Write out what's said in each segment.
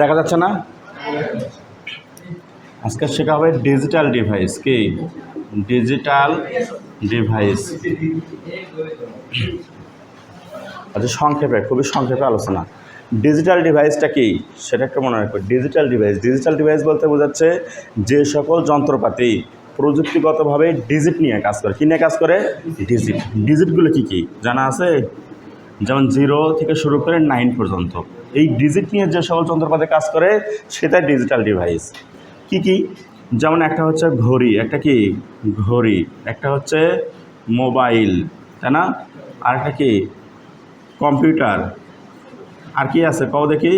দেখা যাচ্ছে না? আজকে শেখা হবে ডিজিটাল ডিভাইস। কি ডিজিটাল ডিভাইস? আচ্ছা, খুবই সংক্ষেপে আলোচনা। ডিজিটাল ডিভাইসটা কি সেটা একটু মনে রাখবে। ডিজিটাল ডিভাইস বলতে বোঝাচ্ছে যে সকল যন্ত্রপাতি প্রযুক্তিগতভাবে ডিজিট নিয়ে কাজ করে। কী নিয়ে কাজ করে? ডিজিটগুলো কী জানা আছে? যেমন 0 থেকে শুরু করে 9 পর্যন্ত এই ডিজিট নিয়ে যে সকল যন্ত্রপাতি কাজ করে সেটাই ডিজিটাল ডিভাইস। কি যেমন একটা হচ্ছে ঘড়ি, একটা হচ্ছে মোবাইল, তাই না? আর একটা কি কম্পিউটার। আর কি আছে কও দেখি?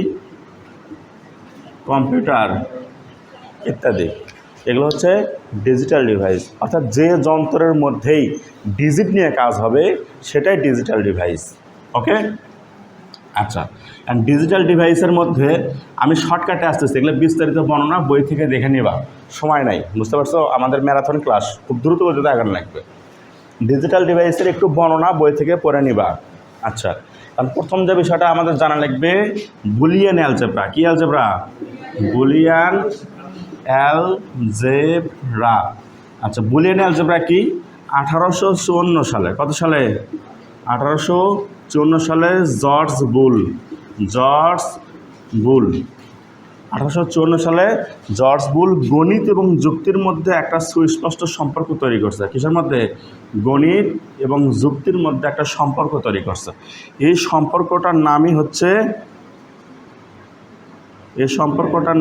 কম্পিউটার ইত্যাদি। এগুলো হচ্ছে ডিজিটাল ডিভাইস, অর্থাৎ যে যন্ত্রের মধ্যেই ডিজিট নিয়ে কাজ হবে সেটাই ডিজিটাল ডিভাইস। ওকে, আচ্ছা। অ্যান্ড ডিজিটাল ডিভাইসের মধ্যে আমি শর্টকাটে আসতেছি, এগুলো বিস্তারিত বর্ণনা বই থেকে দেখে নেবা, সময় নাই, বুঝতে পারছো? আমাদের ম্যারাথন ক্লাস, খুব দ্রুত গতিতে আগানো লাগবে। ডিজিটাল ডিভাইসের একটু বর্ণনা বই থেকে পড়ে নিবা। আচ্ছা, কারণ প্রথম যে বিষয়টা আমাদের জানা লাগবে বুলিয়ান অ্যালজেব্রা। কি অ্যালজেব্রা? Boolean algebra. আচ্ছা, বুলিয়ান অ্যালজেব্রা কি? 1854 সালে, কত সালে? 1854 সালে জর্জ বুল 1854 সালে জর্জ বুল গণিত এবং যুক্তির মধ্যে একটা সুস্পষ্ট সম্পর্ক তৈরি করছে। কিসের মধ্যে? গণিত এবং যুক্তির মধ্যে একটা সম্পর্ক তৈরি করছে। এই সম্পর্কটার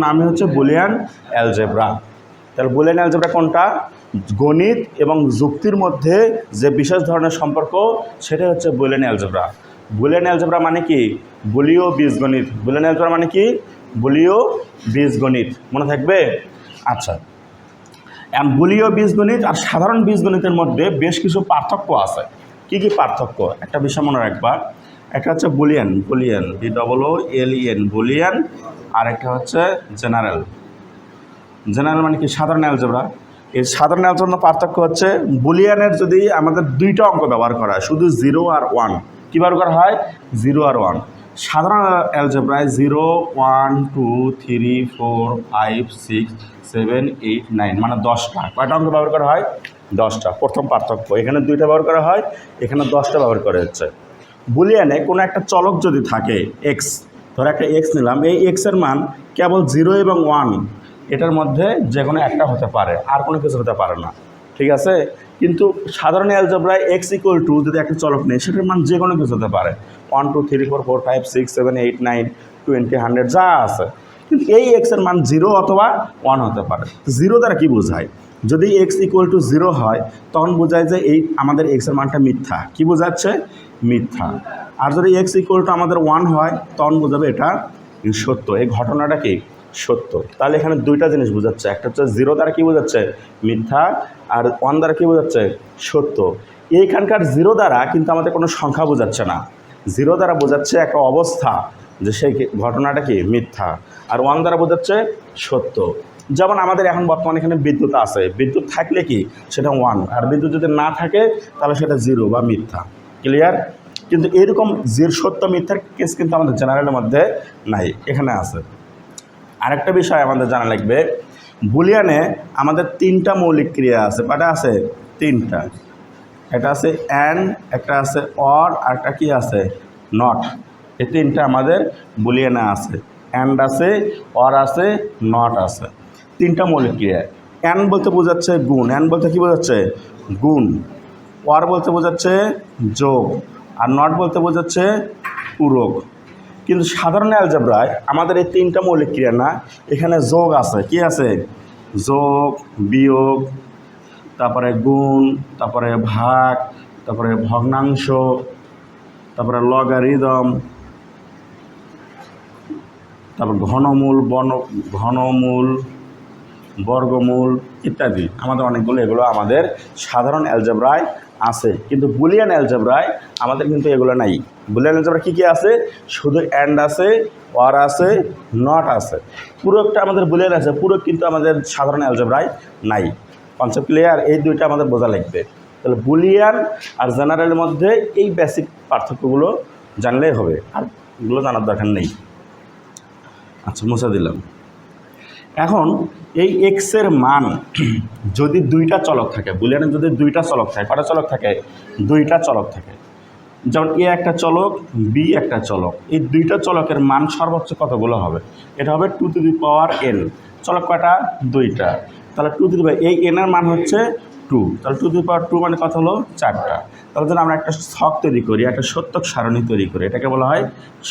নামই হচ্ছে বুলিয়ান অ্যালজেব্রা। তাহলে বুলিয়ান অ্যালজেব্রা কোনটা? গণিত এবং যুক্তির মধ্যে যে বিশেষ ধরনের সম্পর্ক সেটা হচ্ছে বুলিয়ান অ্যালজেব্রা। বুলিয়ান অ্যালজেব্রা মানে কি? বুলীয় বীজগণিত। বুলিয়ান অ্যালজেব্রা মানে কি? বুলীয় বীজগণিত। মনে থাকবে? আচ্ছা, বুলীয় বীজগণিত আর সাধারণ বীজগণিতের মধ্যে বেশ কিছু পার্থক্য আছে। কি পার্থক্য? একটা বিষয় মনে রাখবা, একটা হচ্ছে বুলিয়ান BOOLEN বুলিয়ান, আর একটা হচ্ছে জেনারেল মানে কি? সাধারণ অ্যালজেব্রা। এই সাধারণ অ্যালজেব্রার পার্থক্য হচ্ছে বুলিয়ানের যদি আমাদের দুইটা অঙ্ক ব্যবহার করা হয়, শুধু 0 আর 1, কী ব্যবহার করা হয়? 0 আর 1। সাধারণ অ্যালজেব্রায় 0, 1, 2, 3, 4, 5, 6, 7, 8, 9 মানে 10টা। কয়টা অঙ্ক ব্যবহার করা হয়? 10টা। প্রথম পার্থক্য, এখানে 2টা ব্যবহার করা হয়, এখানে 10টা ব্যবহার করা হচ্ছে। বুলিয়ানে কোনো একটা চলক যদি থাকে এক্স, ধরো একটা এক্স নিলাম, এই এক্সের মান কেবল 0 এবং 1 এটার মধ্যে যে কোনো একটা হতে পারে, আর কোনো কিছু হতে পারে না, ঠিক আছে? কিন্তু সাধারণ অ্যালজেব্রায় x = যদি একটা চলক নেই, সেটার মান যে কোনো কিছু হতে পারে, 1, 2, 3, 4, 5, 6, 7, 8, 9, 20, 100 যা আছে। কিন্তু এই এক্সের মান 0 অথবা 1 হতে পারে। 0 দ্বারা কি বোঝায়? যদি x = 0 হয় তখন বোঝায় যে এই আমাদের এক্সের মানটা মিথ্যা। কি বোঝাচ্ছে? মিথ্যা। আর যদি x = আমাদের 1 হয় তখন বোঝাবে এটা সত্য, এই ঘটনাটা কি সত্য। তাহলে এখানে দুইটা জিনিস বোঝাচ্ছে, একটা হচ্ছে 0 দ্বারা কি বোঝাচ্ছে? মিথ্যা, আর 1 দ্বারা কি বোঝাচ্ছে? সত্য। এইখানকার 0 দ্বারা কিন্তু আমাদের কোনো সংখ্যা বোঝাচ্ছে না, 0 দ্বারা বোঝাচ্ছে একটা অবস্থা যে সেই ঘটনাটা কি মিথ্যা, আর 1 দ্বারা বোঝাচ্ছে সত্য। যেমন আমাদের এখন বর্তমানে এখানে বিদ্যুৎ আছে, বিদ্যুৎ থাকলে কি সেটা 1, আর বিদ্যুৎ যদি না থাকে তাহলে সেটা 0 বা মিথ্যা। ক্লিয়ার? কিন্তু এরকম যে সত্য মিথ্যার কেস কিন্তু আমাদের জেনারেলের মধ্যে নাই, এখানে আছে। আরেকটা বিষয় আমাদের জানা লাগবে, বুলিয়ানে আমাদের 3টা মৌলিক ক্রিয়া আছে। কটা আছে? 3টা। একটা আছে অ্যান্ড, একটা আছে অর, আর একটা কি আছে? নট। এই 3টা আমাদের বুলিয়ানে আছে, অ্যান্ড আছে, অর আছে, নট আছে। 3টা মৌলিক ক্রিয়া। অ্যান্ড বলতে বোঝাচ্ছে গুণ, অ্যান্ড বলতে কী বোঝাচ্ছে? গুণ। অর বলতে বোঝাচ্ছে যোগ, আর নট বলতে বোঝাচ্ছে পূরক। কিন্তু সাধারণ অ্যালজেব্রায় আমাদের এই 3টা মৌলিক ক্রিয়া না, এখানে যোগ আছে। কি আছে? যোগ, বিয়োগ, তারপরে গুণ, তারপরে ভাগ, তারপরে ভগ্নাংশ, তারপরে লগারিদম, তারপর ঘনমূল, বর্গমূল ইত্যাদি। আমাদের অনেকগুলো এগুলো আমাদের সাধারণ অ্যালজেব্রায় আছে, কিন্তু বুলিয়ান অ্যালজেব্রায় আমাদের কিন্তু এগুলো নাই। বুলিয়ান অ্যালজেব্রা কী আছে? শুধু অ্যান্ড আছে, অর আছে, নট আছে। পূরকটা আমাদের বুলিয়ান আছে, পূরক কিন্তু আমাদের সাধারণ অ্যালজেব্রায় নাই। Concept clear? এই দুইটা আমাদের বোঝা লাগবে। তাহলে বুলিয়ান আর জেনারেলের মধ্যে এই বেসিক পার্থক্যগুলো জানলেই হবে, আর এগুলো জানার দরকার নেই। আচ্ছা, মুছে দিলাম। এখন এই এক্সের মান যদি দুইটা চলক থাকে, বুলিয়ানে যদি দুইটা চলক থাকে, কটা চলক থাকে? দুইটা চলক থাকে। যেমন এ একটা চলক, বি একটা চলক, এই দুইটা চলকের মান সর্বোচ্চ কতগুলো হবে? এটা হবে 2n। চলক কয়টা? দুইটা। তাহলে 2 এই এনের মান হচ্ছে 2, তাহলে 2 মানে কত হলো? 4টা। তাহলে যদি আমরা একটা ছক তৈরি করি, একটা সত্যক সারণী তৈরি করি, এটাকে বলা হয়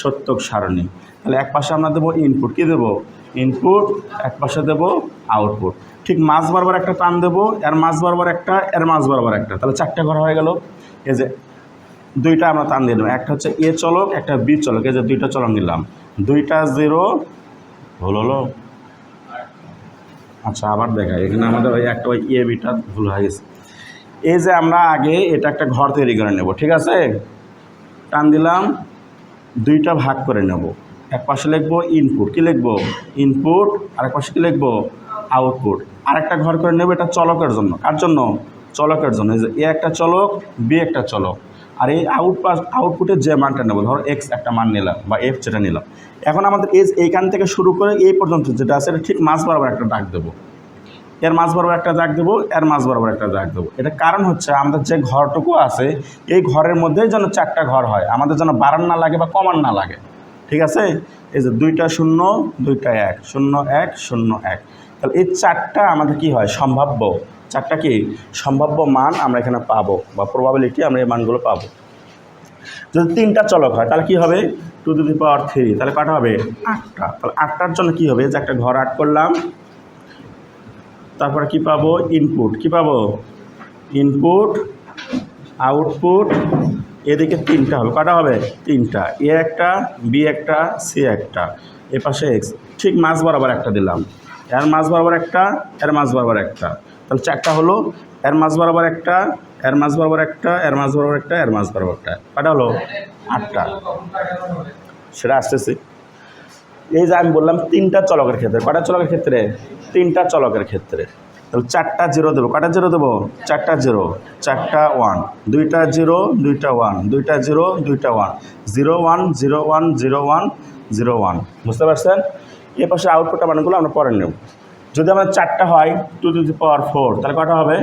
সত্যক সারণী। তাহলে এক পাশে আমরা দেবো ইনপুট, কী দেবো? ইনপুট। এক পাশে দেবো আউটপুট। ঠিক মাঝ বরাবর একটা টান দেবো, এর মাঝ বরাবর একটা, এর মাঝ বরাবর একটা, তাহলে 4টে ঘর হয়ে গেল। এই যে দুইটা আমরা টান দিয়ে দিলাম, একটা হচ্ছে এ চলক, একটা বি চলক, এই যে দুইটা চলক নিলাম, দুইটা 0 ভুল হলো। আচ্ছা, আবার দেখাই, এখানে আমাদের ওই একটা ওই এ বিটা ভুল হয়ে গেছে। এই যে আমরা আগে এটা একটা ঘর তৈরি করে নেব, ঠিক আছে? টান দিলাম, দুইটা ভাগ করে নেব। এক পাশে লিখবো ইনপুট, কী লিখবো? ইনপুট। আর এক পাশে কী লিখবো? আউটপুট। আর একটা ঘর করে নেব, এটা চলকের জন্য। কার জন্য? চলকের জন্য। এই যে এ একটা চলক, বি একটা চলক, আর এই আউটপুটের যে মানটা নেব, ধরো এক্স একটা মান নিলাম বা এফ যেটা নিলাম। এখন আমাদের এইখান থেকে শুরু করে এই পর্যন্ত যেটা আছে, এটা ঠিক মাঝ বরাবর একটা দাগ দেবো, এর মাঝ বরাবর একটা দাগ দেবো, এর মাঝ বরাবর একটা দাগ দেবো। এটা কারণ হচ্ছে আমাদের যে ঘরটুকু আছে, এই ঘরের মধ্যেই যেন 4টা ঘর হয়, আমাদের যেন বাড়ান না লাগে বা কমান না লাগে, ঠিক আছে? এই যে 2টা 0, 2টা 1, 0 1 0 1, তাহলে এই 4টা আমাদের কি হয়? সম্ভাব্য। 4টা কি? সম্ভাব্য মান আমরা এখানে পাবো, বা প্রবাবিলিটি আমরা এই মানগুলো পাবো। যদি 3টা চলক হয় তাহলে কি হবে? 2^3, তাহলে কটা হবে? 8টা। তাহলে 8টার জন্য কি হবে? যে একটা ঘর 8 করলাম, তারপরে কি পাবো? ইনপুট। কি পাবো? Input, output. এদিকে 3টা হবে, কটা হবে? 3টা। এ একটা, বি একটা, সি একটা, এ পাশে এক্স। ঠিক মাঝ বরাবর একটা দিলাম, এর মাঝ বরাবর একটা, এর মাঝ বরাবর একটা, তাহলে 4টা হলো। এর মাঝ বরাবর একটা, এর মাঝ বরাবর একটা, এর মাঝ বরাবর একটা, এর মাঝ বরাবর একটা, কটা হলো? 8টা। সেটা আসতেছি। এই যে আমি বললাম 3টা চলকের ক্ষেত্রে, কটা চলকের ক্ষেত্রে? 3টা চলকের ক্ষেত্রে। তাহলে 4টা 0 দেবো, কটা 0 দেবো? 4টা 0, 4টা 1, 2টা 0, 2টা 1, 2টা 0, 2টা 1, 0 1 0 1 0 1 0 1। বুঝতে পারছেন? এ পাশে আউটপুটটা মানগুলো আমরা পরে নেব। যদি আমার 4টা হয় 2^4, তাহলে কটা হবে?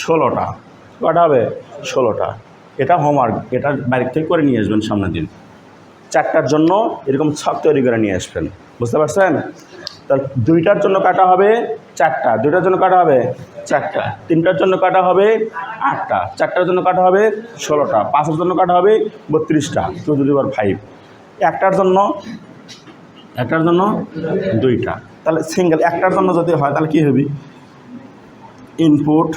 16টা। কটা হবে? 16টা। এটা হোমওয়ার্ক, এটা বাড়ি থেকে করে নিয়ে আসবেন সামনের দিন। 4টার জন্য এরকম ছক তৈরি করে নিয়ে আসবেন। বুঝতে পারছেন? তাহলে 2টার জন্য কাটা হবে 4টা, 2টার জন্য কাটা হবে 4টা, 3টার জন্য কাটা হবে 8টা, 4টার জন্য কাটা হবে 16টা, 5এর জন্য কাটা হবে 32টা, 2^5। একটার জন্য 2টা। তাহলে সিঙ্গেল একটার জন্য যদি হয় তাহলে কী হবে? ইনপুট,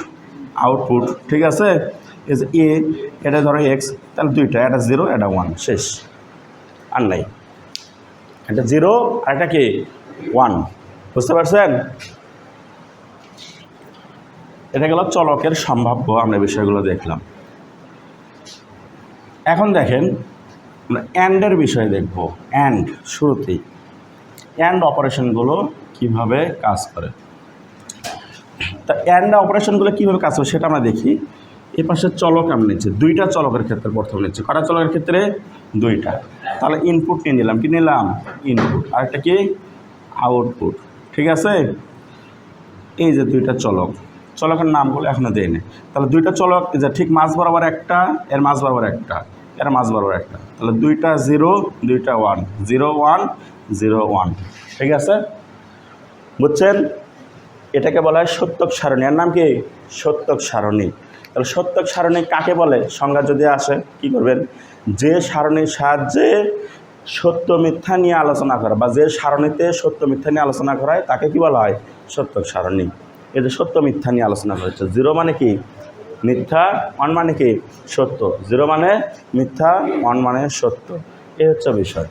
আউটপুট, ঠিক আছে? এই যে এ, এটা ধরো এক্স, তাহলে 2টা, এটা 0, এটা 1, শেষ। আর নাই, এটা 0 আর এটা কি 1। বুঝতে পারছেন? এটা গেল চলকের সম্ভাব্য, আমরা বিষয়গুলো দেখলাম। এখন দেখেন আমরা অ্যান্ডের বিষয়ে দেখব। অ্যান্ড, শুরুতেই অ্যান্ড অপারেশনগুলো কিভাবে কাজ করে। তা অ্যান্ড অপারেশনগুলো কীভাবে কাজ করে সেটা আমরা দেখি। এ পাশে চলক আমি নিচ্ছি, 2টা চলকের ক্ষেত্রে প্রথমে নিচ্ছি। কটা চলকের ক্ষেত্রে? 2টা। তাহলে ইনপুট নিয়ে নিলাম, কি নিলাম? ইনপুট। আরেকটা কি? আউটপুট, ঠিক আছে? এই যে 2টা চলক, চলকের নামগুলো এখনও দেয়নি। তাহলে 2টা চলক, যে ঠিক মাঝ বরাবর একটা, এর মাঝ বরাবর একটা, এর মাঝ বরাবর একটা, তাহলে 2টা 0, 2টা 1, 0 1 0 1, ঠিক আছে? বুঝছেন? এটাকে বলা হয় সত্যক সারণী। এর নাম কি? সত্যক সারণী। তাহলে সত্যক সারণী কাকে বলে? সংজ্ঞা যদি আসে কি করবেন? যে সারণীর সাহায্যে সত্য মিথ্যা নিয়ে আলোচনা করা, বা যে সারণীতে সত্য মিথ্যা নিয়ে আলোচনা করা হয় তাকে কি বলা হয়? সত্যক সারণী। এই যে সত্য মিথ্যা নিয়ে আলোচনা করা হচ্ছে। 0 মানে কি? মিথ্যা, 1 মানে কি? সত্য। 0 মানে মিথ্যা, 1 মানে সত্য। এই হচ্ছে বিষয়।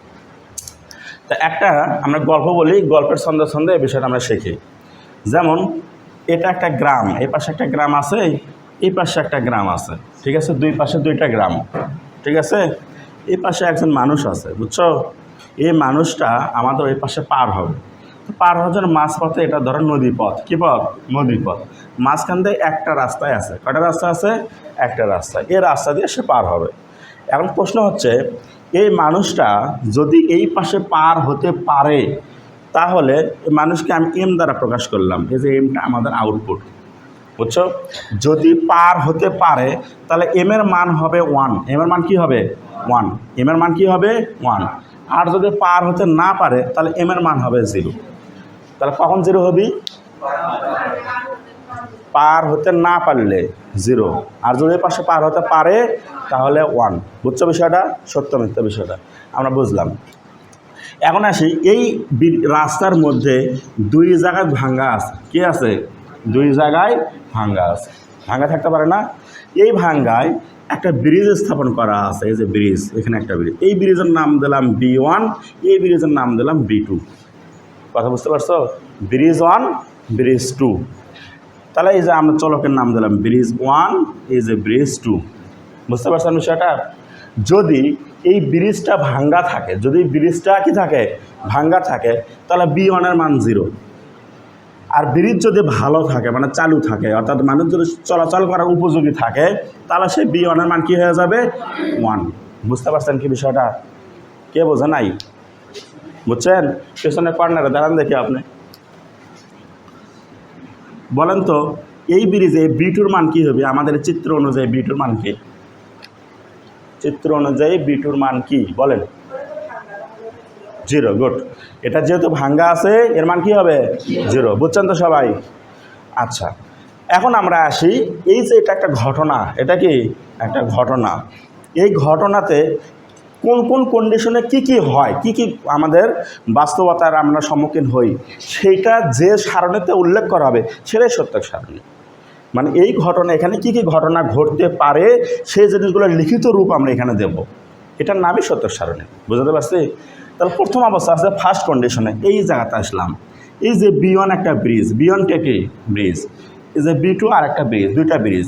তা একটা আমরা গল্প বলি, গল্পের ছন্দে ছন্দে এই বিষয়টা আমরা শিখি। যেমন এটা একটা গ্রাম, এই পাশে একটা গ্রাম আছে, এই পাশে একটা গ্রাম আছে, ঠিক আছে? দুই পাশে 2টা গ্রাম, ঠিক আছে? এই পাশে একজন মানুষ আছে, বুঝছো? এই মানুষটা আমাদের ওই পাশে পার হবে। পার হওয়ার জন্য মাঝপথে, এটা ধরো নদী পথ। কী পথ? নদী পথ। মাঝখান দিয়ে একটা রাস্তায় আছে। কটা রাস্তা আছে? একটা রাস্তা। এই রাস্তা দিয়ে সে পার হবে। এখন প্রশ্ন হচ্ছে, এই মানুষটা যদি এই পাশে পার হতে পারে, তাহলে মানুষকে আমি এম দ্বারা প্রকাশ করলাম, এই যে এমটা আমাদের আউটপুট, বুঝছো? যদি পার হতে পারে তাহলে এম এর মান হবে 1, এম এর মান কি হবে 1, এম এর মান কি হবে 1। আর যদি পার হতে না পারে তাহলে এম এর মান হবে 0। তাহলে কখন 0 হবি? পার হতে না পারলে 0, আর যদি পাশে পার হতে পারে তাহলে 1। বুঝছো বিষয়টা? সত্য মিথ্যা বিষয়টা আমরা বুঝলাম। এখন আসি, এই রাস্তার মধ্যে 2 জায়গায় ভাঙ্গা আছে। কি আছে? 2 জায়গায় ভাঙ্গা আছে। ভাঙ্গা থাকতে পারে না? এই ভাঙ্গায় একটা ব্রিজ স্থাপন করা আছে। এই যে ব্রিজ, এখানে একটা ব্রিজ, এই ব্রিজের নাম দিলাম B1, এই ব্রিজের নাম দিলাম B2। কথা বুঝতে পারছো? Bridge 1, bridge 2। তাহলে এই যে আমরা চলকের নাম দিলাম ব্রিজ 1, এই যে ব্রিজ 2। বুঝতে পারছেন বিষয়টা? যদি এই ব্রিজটা ভাঙ্গা থাকে, যদি ব্রিজটা কি থাকে ভাঙ্গা থাকে, তাহলে B1 এর মান 0। আর ব্রিজ যদি ভালো থাকে মানে চালু থাকে, অর্থাৎ মানুষ যদি চলাচল করার উপযোগী থাকে, তাহলে সেই B1 এর মান কী হয়ে যাবে 1। বুঝতে পারছেন কি বিষয়টা? কে বোঝে নাই? বুঝছেন? পেছনে কর্নারে দাঁড়ান দেখি আপনি বলেন তো, এই ব্রিজে B2 মান কী হবে? আমাদের চিত্র অনুযায়ী B2 মান কি? চিত্র অনুযায়ী B2 মান কি বলেন? 0। গুড। এটা যেহেতু ভাঙ্গা আছে, এর মান কি হবে 0। বুঝছেন তো সবাই? আচ্ছা, এখন আমরা আসি, এই যে এটা একটা ঘটনা, এটা কি একটা ঘটনা। এই ঘটনাতে কোন কোন কন্ডিশনে কি কি হয়, কি কি আমাদের বাস্তবতার আমরা সম্মুখীন হই, সেইটা যে সারণীতে উল্লেখ করা হবে সেটাই সত্য সারণী। মানে এই ঘটনা, এখানে কি কি ঘটনা ঘটতে পারে সেই জিনিসগুলোর লিখিত রূপ আমরা এখানে দেব। এটার নামই সত্য সারণী। বুঝতে পারছি? তাহলে প্রথম অবস্থা আছে ফার্স্ট কন্ডিশনে। এই জায়গাতে আসলাম, এই যে B1 একটা ব্রিজ, B1কে কি ব্রিজ, এই যে B2 আর একটা ব্রিজ, 2টা ব্রিজ।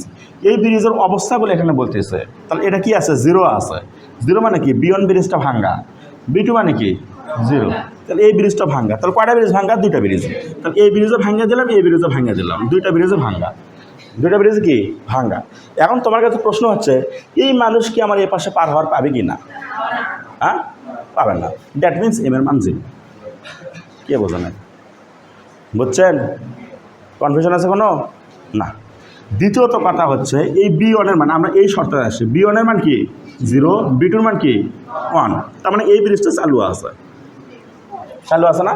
এই ব্রিজের অবস্থাগুলো এখানে বলতেছে। তাহলে এটা কি আছে? 0 আছে। 0 মানে কি? B1 ব্রিজটা ভাঙ্গা, B2 মানে কি 0। তাহলে এই ব্রিজটা ভাঙ্গা। তাহলে কয়টা ব্রিজ ভাঙ্গা? 2টা ব্রিজ। তাহলে এই ব্রিজও ভাঙ্গা দিলাম, এই ব্রিজও ভাঙ্গা দিলাম, 2টা ব্রিজও ভাঙ্গা, 2টা ব্রিজ কি ভাঙ্গা। এখন তোমার কাছে প্রশ্ন হচ্ছে, এই মানুষ কি আমার এই পাশে পার হওয়ার পাবে কি না? হ্যাঁ, পাবে না। দ্যাট মিনস এম এর মান 0। কে বোঝে না? বুঝছেন? কনফিউশন আছে কোনো? না। দ্বিতীয়ত কথা হচ্ছে, এই B1 এর মান, আমরা এই শর্তে আসি, B1 এর মান কি 0, B2 এর মান কি 1। তার মানে এই ব্রিজটা চালু আছে, চালু আছে না?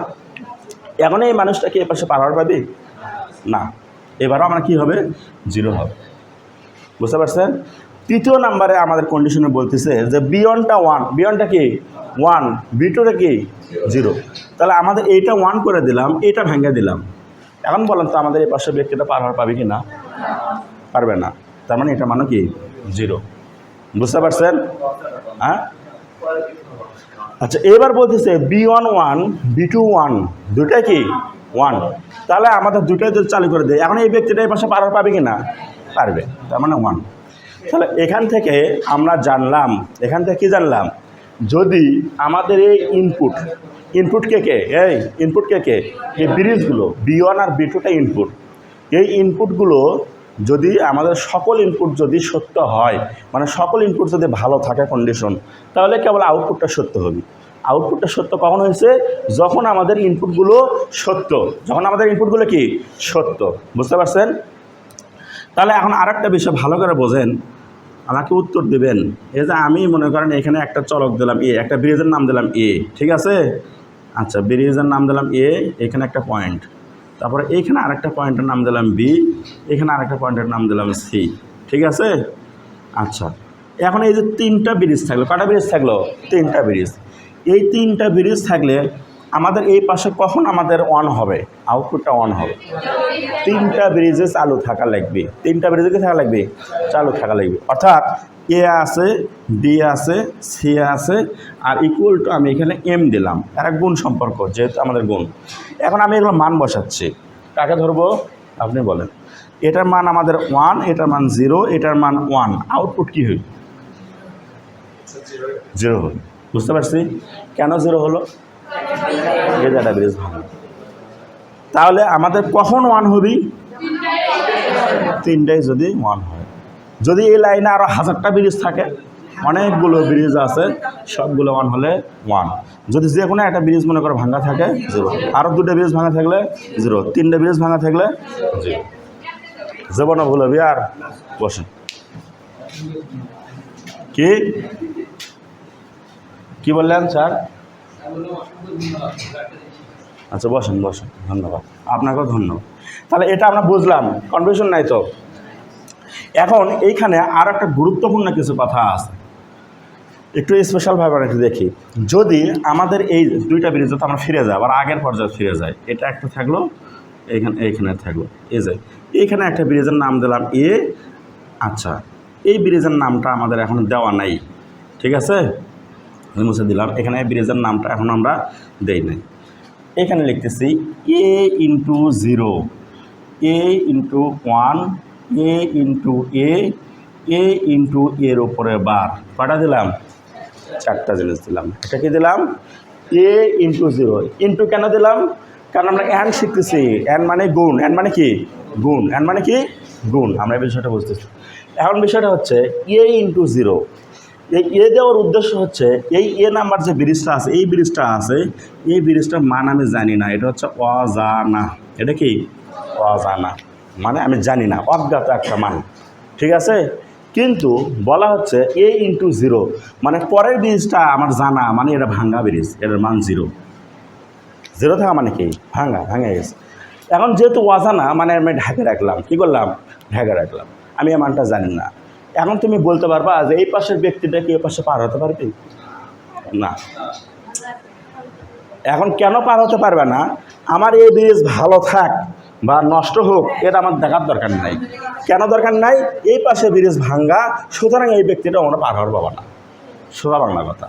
এখন এই মানুষটা কি এ পাশে পার হওয়ার পাবে না? এবারও আমরা কি হবে 0 হবে। বুঝতে পারছেন? তৃতীয় নাম্বারে আমাদের কন্ডিশনে বলতেছে যে B1টা 1, B1টা কি 1, B2টা কি 0। তাহলে আমাদের এইটা 1 করে দিলাম, এইটা ভেঙে দিলাম। এখন বলেন তো আমাদের এই পাশে ব্যক্তিটা পার হওয়ার পাবে কি না? পারবে না। তার মানে এটা মানে কি 0। বুঝতে পারছেন? হ্যাঁ, আচ্ছা, এবার বলতেছে B1 1, B2 1, দুটাই কি 1। তাহলে আমাদের দুটাই যদি চালু করে দেয়, এখন এই ব্যক্তিটা এই পাশে পার হওয়ার পাবে কি না? পারবে। তার মানে 1। তাহলে এখান থেকে আমরা জানলাম, এখান থেকে কি জানলাম? যদি আমাদের এই ইনপুট কে কে, এই ইনপুট কে কে, এই ব্রিজগুলো B1 আর B2টা ইনপুট, এই ইনপুটগুলো যদি আমাদের সকল ইনপুট যদি সত্য হয়, মানে সকল ইনপুট যদি ভালো থাকে কন্ডিশন, তাহলে কেবল আউটপুটটা সত্য হবে। আউটপুটটা সত্য কখন হয়েছে? যখন আমাদের ইনপুটগুলো সত্য, যখন আমাদের ইনপুটগুলো কি সত্য। বুঝতে পারছেন? তাহলে এখন আরেকটা বিষয় ভালো করে বোঝেন, আমাকে উত্তর দেবেন। এই যে আমি মনে করেন এখানে একটা চলক দিলাম A, একটা ব্রিজের নাম দিলাম A, ঠিক আছে? আচ্ছা, ব্রিজের নাম দিলাম A, এখানে একটা পয়েন্ট, তারপরে এইখানে আরেকটা পয়েন্টের নাম দিলাম B, এখানে আরেকটা পয়েন্টের নাম দিলাম C, ঠিক আছে? আচ্ছা, এখন এই যে 3টা ব্রিজ থাকলো, কটা ব্রিজ থাকলো? 3টা ব্রিজ। এই 3টা ব্রিজ থাকলে আমাদের এই পাশে কখন আমাদের অন হবে? আউটপুটটা অন হবে 3টা ব্রিজে চালু থাকা লাগবে। 3টা ব্রিজে কি থাকা লাগবে? চালু থাকা লাগবে। অর্থাৎ A আছে, B আছে, C আছে, আর ইকুয়াল টু আমি এখানে M দিলাম। একটা গুণ সম্পর্ক, যেহেতু আমাদের গুণ। এখন আমি এগুলো মান বসাচ্ছি, কাকে ধরবো আপনি বলেন? এটার মান আমাদের 1, এটার মান 0, এটার মান 1। আউটপুট কী হবে? 0 হবে। বুঝতে পারছি কেন 0 হলো? এই জায়গাটা ব্রিজ ভালো। তাহলে আমাদের কখন 1 হবি? 3টাই যদি 1 হয়। যদি এই লাইনে আরও 1000টা ব্রিজ থাকে, অনেকগুলো ব্রিজ আছে, সবগুলো 1 হলে 1। যদি যে কোনো একটা ব্রিজ মনে করো ভাঙা থাকে 0, আরও 2টা ব্রিজ ভাঙা থাকলে 0, 3টে ব্রিজ ভাঙা থাকলে 0। যাব না ভুল হবে। আর বসেন, কি বললেন স্যার? আচ্ছা বসেন বসেন, ধন্যবাদ, আপনাকেও ধন্যবাদ। তাহলে এটা আমরা বুঝলাম, কনফিউশন নাই তো। এখন এইখানে আর একটা গুরুত্বপূর্ণ কিছু কথা আছে, একটু স্পেশালভাবে আমরা একটু দেখি। যদি আমাদের এই 2টা ব্রিজ তো আমরা ফিরে যাই, আবার আগের পর্যায়ে ফিরে যাই, এটা একটা থাকলো, এইখানে থাকলো, এইখানে একটা ব্রিজের নাম দিলাম এ। আচ্ছা, এই ব্রিজের নামটা আমাদের এখন দেওয়া নাই, ঠিক আছে, মুছে দিলাম। এখানে ব্রিজের নামটা এখন আমরা দেই নাই। এখানে লিখতেছি a × 0, a × 1, a × a, a × এর উপরে বার। কটা দিলাম? 4টা জিনিস দিলাম। এটা কি দিলাম? a × 0। ইন্টু কেন দিলাম? কারণ আমরা অ্যান্ড শিখতেছি, অ্যান্ড মানে গুণ, অ্যান্ড মানে কি গুণ, অ্যান্ড মানে কি গুণ, আমরা এই বিষয়টা বুঝতেছি। এখন বিষয়টা হচ্ছে a × 0। এই এ দেওয়ার উদ্দেশ্য হচ্ছে এই এ নাম্বার যে ব্রিজটা আছে, এই ব্রিজটার মান আমি জানি না, এটা হচ্ছে অজানা। এটা কি অজানা, মানে আমি জানি না, অজ্ঞাত একটা মান, ঠিক আছে। কিন্তু বলা হচ্ছে a × 0, মানে পরের ব্রিজটা আমার জানা, মানে এটা ভাঙ্গা ব্রিজ, এটার মান 0। 0 থাকা মানে কি ভাঙা গেছে। এখন যেহেতু অজানা, মানে আমি ঢাকে রাখলাম, কী করলাম? ঢাকে রাখলাম, আমি এই মানটা জানি না। এখন তুমি বলতে পারবা যে এই পাশের ব্যক্তিটা কি এই পাশে পার হতে পারবে না? এখন কেন পার হতে পারবে না? আমার এই ব্রিজ ভালো থাক বা নষ্ট হোক, এটা আমার দেখার দরকার নাই। কেন দরকার নাই? এই পাশে ব্রিজ ভাঙ্গা, সুতরাং এই ব্যক্তিটা আমরা পার হওয়ার পাবো না। সোজা বাংলা কথা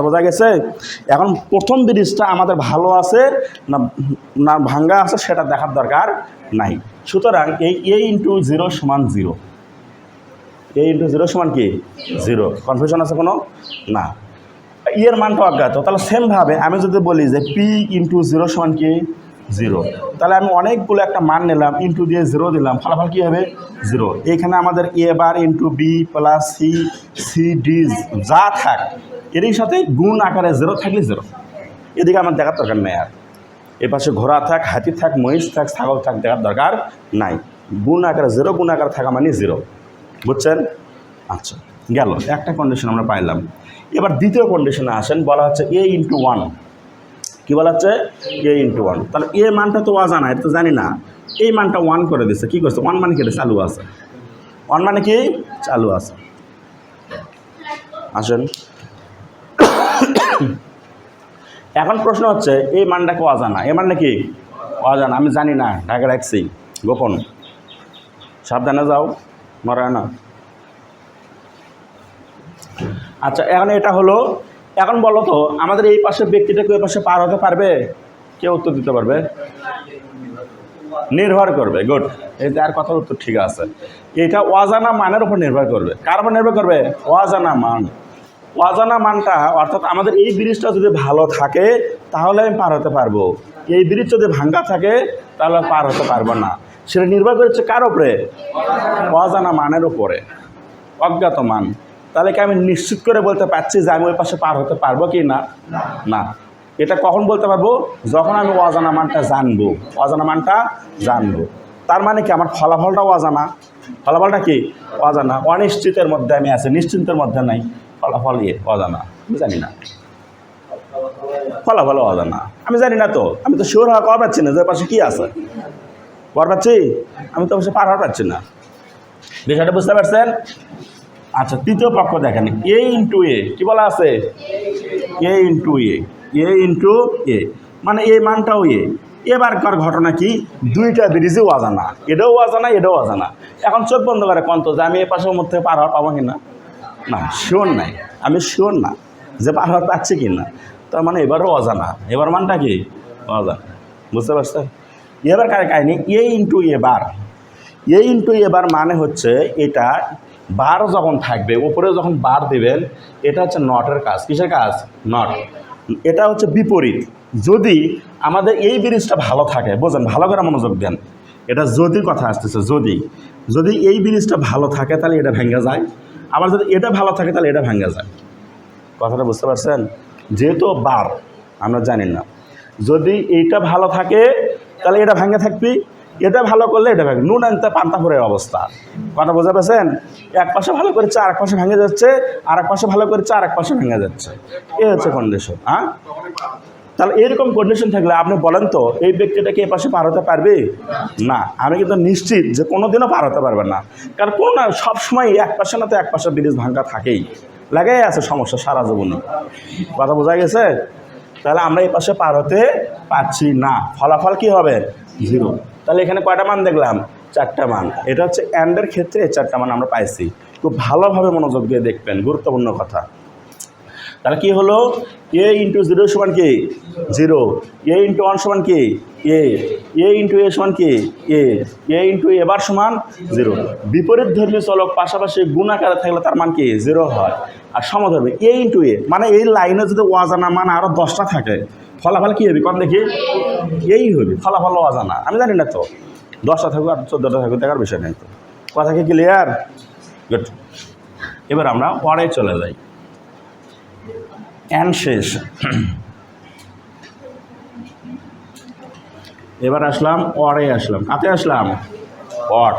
বোঝা গেছে? এখন প্রথম ব্রিজটা আমাদের ভালো আছে না ভাঙ্গা আছে সেটা দেখার দরকার নাই। সুতরাং এই a × 0 = 0, a × 0 সমান কি 0। কনফিউশন আছে কোনো? না। এর মানটা অজ্ঞাত। তাহলে সেমভাবে আমি যদি বলি যে p × 0 সমান কি 0, তাহলে আমি অনেকগুলো একটা মান নিলাম, ইন্টু দিয়ে 0 দিলাম, ফলাফল কী হবে 0। এইখানে আমাদের a bar × b + c d যা থাক, এরই সাথে গুণ আকারে 0 থাকলে 0। এদিকে আমার দেখার দরকার নেই। আর এর পাশে ঘোড়া থাক, হাতি থাক, মহিষ থাক, ছাগল থাক, দেখার দরকার নাই। গুণ আকারে 0, গুণ আকারে থাকা মানে 0। বুঝছেন? আচ্ছা, গেল একটা কন্ডিশন আমরা পাইলাম। এবার দ্বিতীয় কন্ডিশনে আসেন, বলা হচ্ছে a × 1। কী বলা হচ্ছে? a × 1। তাহলে এ মানটা তো অজানা, এটা তো জানি না। এই মানটা 1 করে দিচ্ছে, কী করছে? 1 মানে কি? এটা চালু আছে। 1 মানে কি? চালু আছে। আসেন, এখন প্রশ্ন হচ্ছে এই মানটাকে অজানা, এ মানে কি অজানা, আমি জানি না, ঢাকা রাখছি, গোপন, সাবধানে যাও, মরায় না। আচ্ছা, এখন এটা হলো। এখন বলো তো আমাদের এই পাশের ব্যক্তিটা কেউ পাশে পার হতে পারবে? কেউ উত্তর দিতে পারবে? নির্ভর করবে। গুড, এই যার কথা উত্তর ঠিক আছে। এটা অজানা মানের উপর নির্ভর করবে। কার উপর নির্ভর করবে? অজানা মান। অজানা মানটা, অর্থাৎ আমাদের এই ব্রিজটা যদি ভালো থাকে তাহলে আমি পার হতে পারবো, এই ব্রিজ যদি ভাঙ্গা থাকে তাহলে পার হতে পারবো না। সেটা নির্ভর করছে কার উপরে? অজানা মানের উপরে, অজ্ঞাত মান। তাহলে কি আমি নিশ্চিত করে বলতে পারছি যে আমি ওই পাশে পার হতে পারবো কি না? না। এটা কখন বলতে পারবো? যখন আমি অজানা মানটা জানবো। অজানা মানটা জানবো, তার মানে কি আমার ফলাফলটাও অজানা। ফলাফলটা কি? অজানা। অনিশ্চিতের মধ্যে আমি আছি, নিশ্চিন্তের মধ্যে নাই। ফলাফল অজানা, আমি জানি না। ফলাফল অজানা, আমি জানি না। তো আমি তো শিওর হওয়া কর পাচ্ছি না যে পাশে কী আছে, কর পাচ্ছি? আমি তো পাশে পার হওয়া পাচ্ছি না। বিষয়টা বুঝতে পারছেন? আচ্ছা, তৃতীয় পক্ষ দেখেন, a × a। কী বলা আছে? a × a, মানে এই মানটাও এ। এবারকার ঘটনা কি? 2টা ব্রিজও অজানা, এটাও অজানা, এটাও অজানা। এখন চোখ বন্ধ করে কন্ত যে আমি এ পাশের মধ্যে পার হওয়া পাবো কি না? না, শিওর নাই, আমি শিওর না যে পার হওয়া পাচ্ছি কি না। তার মানে এবারও অজানা। এবার মানটা কি? অজানা। বুঝতে পারছেন? এবার কাহিনি a × a bar. a × a বার মানে হচ্ছে এটা বার যখন থাকবে, ওপরে যখন বার দেবেন, এটা হচ্ছে নটের কাজ। কিসের কাজ? নট। এটা হচ্ছে বিপরীত। যদি আমাদের এই ব্রিজটা ভালো থাকে, বোঝেন, ভালো করে মনোযোগ দেন, এটা যদি কথা আসতেছে, যদি এই ব্রিজটা ভালো থাকে তাহলে এটা ভেঙে যায়, আবার যদি এটা ভালো থাকে তাহলে এটা ভাঙা যায়। কথাটা বুঝতে পারছেন? যেহেতু বার আমরা জানি না, যদি এইটা ভালো থাকে তাহলে এটা ভাঙে থাকবি, এটা ভালো করলে এটা ভাঙবে। নুন আনতে পান্তা ফুরের অবস্থা। কথা বুঝতে পারছেন? এক পাশে ভালো করেছে আর এক পাশে ভেঙে যাচ্ছে, আর এক পাশে ভালো করেছে আর এক পাশে ভেঙে যাচ্ছে। এই হচ্ছে কন্ডিশন। হ্যাঁ, তাহলে এরকম কন্ডিশন থাকলে আপনি বলেন তো এই ব্যক্তিটাকে এ পাশে পার হতে পারবে না? আমি কিন্তু নিশ্চিত যে কোনোদিনও পার হতে পারবে না। কারণ কোনো না, সবসময় এক পাশে না তো এক পাশে ব্রিজ ভাঙা থাকেই, লাগাই আছে সমস্যা সারা জীবনে। কথা বোঝা গেছে? তাহলে আমরা এই পাশে পার হতে পারছি না, ফলাফল কি হবে? 0। তাহলে এখানে কয়টা মান দেখলাম? 4টা মান। এটা হচ্ছে অ্যান্ডের ক্ষেত্রে 4টা মান আমরা পাইছি। খুব ভালোভাবে মনোযোগ দিয়ে দেখবেন, গুরুত্বপূর্ণ কথা। তাহলে কি হলো? a ইন্টু 0 সমান কি 0, a ইন্টু 1 সমান কি a ইন্টু a সমান কি a ইন্টু a বার সমান 0। বিপরীত ধর্মী চলক পাশাপাশি গুণ আকারে থাকলে তার মান কি 0 হয়। আর সমধর্মী a ইন্টু a, মানে এই লাইনে যদি অজানা মান আরও 10টা থাকে ফলাফল কী হবে? কম দেখি এই হবে ফলাফল অজানা। আমি জানি না তো 10টা থাকুক আর 14টা থাকুক, দেখার বিষয় নেই তো। কথা কি ক্লিয়ার? গুড। এবার আমরা পরে চলে যাই। অ্যান্ড শেষ। এবার আসলাম অরে, আসলাম কাতে আসলাম? অর।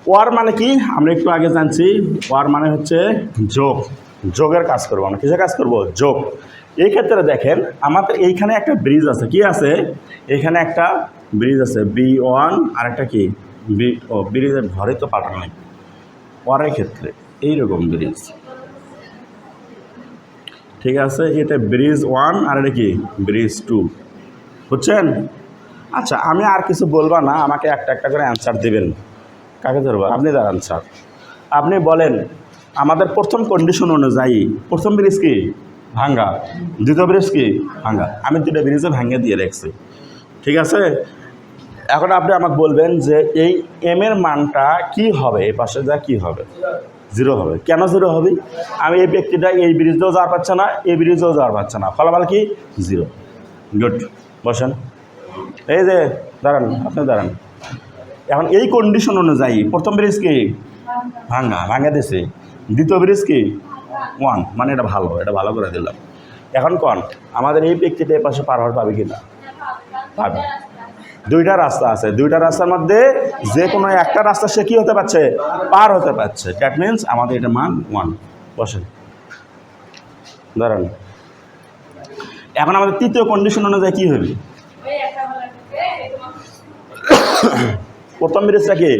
ওয়ার মানে কি আমরা একটু আগে জানছি। ওয়ার মানে হচ্ছে যোগ, যোগের কাজ করবো আমরা। কিসের কাজ করব? যোগ। এই ক্ষেত্রে দেখেন আমাদের এইখানে একটা ব্রিজ আছে। কি আছে? এখানে একটা ব্রিজ আছে B1, আর একটা কি ব্রিজের ঘরে তো পাঠানো নেই। ওয়ারের ক্ষেত্রে এইরকম ব্রিজ, ঠিক আছে? এটা ব্রিজ 1 আর এটা কি ব্রিজ 2, বুঝছেন? আচ্ছা, আমি আর কিছু বলবো না, আমাকে একটা একটা করে অ্যান্সার দেবেন। কাকে ধরবো? আপনি দাঁড়ান স্যার, আপনি বলেন আমাদের প্রথম কন্ডিশন অনুযায়ী প্রথম ব্রিজ কি ভাঙ্গা, দ্বিতীয় ব্রিজ কি ভাঙ্গা। আমি 2টা ব্রিজে ভাঙিয়ে দিয়ে রাখছি, ঠিক আছে? এখন আপনি আমাকে বলবেন যে এই এম এর মানটা কি হবে? এই পাশে যা কি হবে? 0 হবে। কেন 0 হবে? আমি এই ব্যক্তিটা এই ব্রিজেও যাওয়ার পাচ্ছে না, এই ব্রিজেও যাওয়ার পাচ্ছে না, ফলাফল কি 0। গুড, বসেন। এই যে দাঁড়ান, আপনি দাঁড়ান। এখন এই কন্ডিশন অনুযায়ী প্রথম ব্রিজ কি ভাঙা দিছে, দ্বিতীয় ব্রিজ কি 1, মানে এটা ভালো করে দিলাম। এখন কোন আমাদের এই ব্যক্তিটা এই পাশে পার হওয়ার পাবে কি না? পাবে। 2টা রাস্তা আছে, 2টা রাস্তার মধ্যে যে কোনো একটা রাস্তা সে কি হতে পারছে? পার হতে পারছে। দ্যাট মিনস আমাদের এটা মান 1। বসেন, দাঁড়ান। এখন আমাদের তৃতীয় কন্ডিশন অনুযায়ী কি হবে? প্রথম ব্রিজটা কি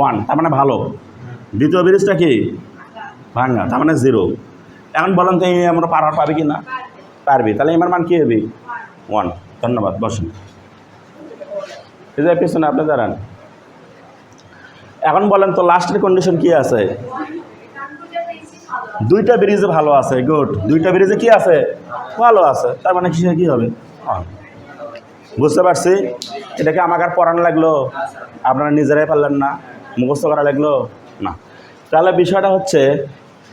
1, তার মানে ভালো। দ্বিতীয় ব্রিজটা কি ভাঙ্গা, তার মানে 0। এখন বলেন তো আমরা পার হওয়ার পাবি কি না? পারবি। তাহলে আমার মান কি হবে? 1। ধন্যবাদ, বসেন। পিছনে আপনি দাঁড়ান। এখন বলেন তো লাস্টের কন্ডিশন কি আছে? 2টা ব্রিজে ভালো আছে। গুড, 2টা ব্রিজে কি আছে? ভালো আছে। তার মানে কি হবে? বুঝতে পারছি। এটাকে আমাকে আর পড়ানো লাগলো? আপনারা নিজেরাই পারলেন না? মুখস্থ করা লাগলো না? তাহলে বিষয়টা হচ্ছে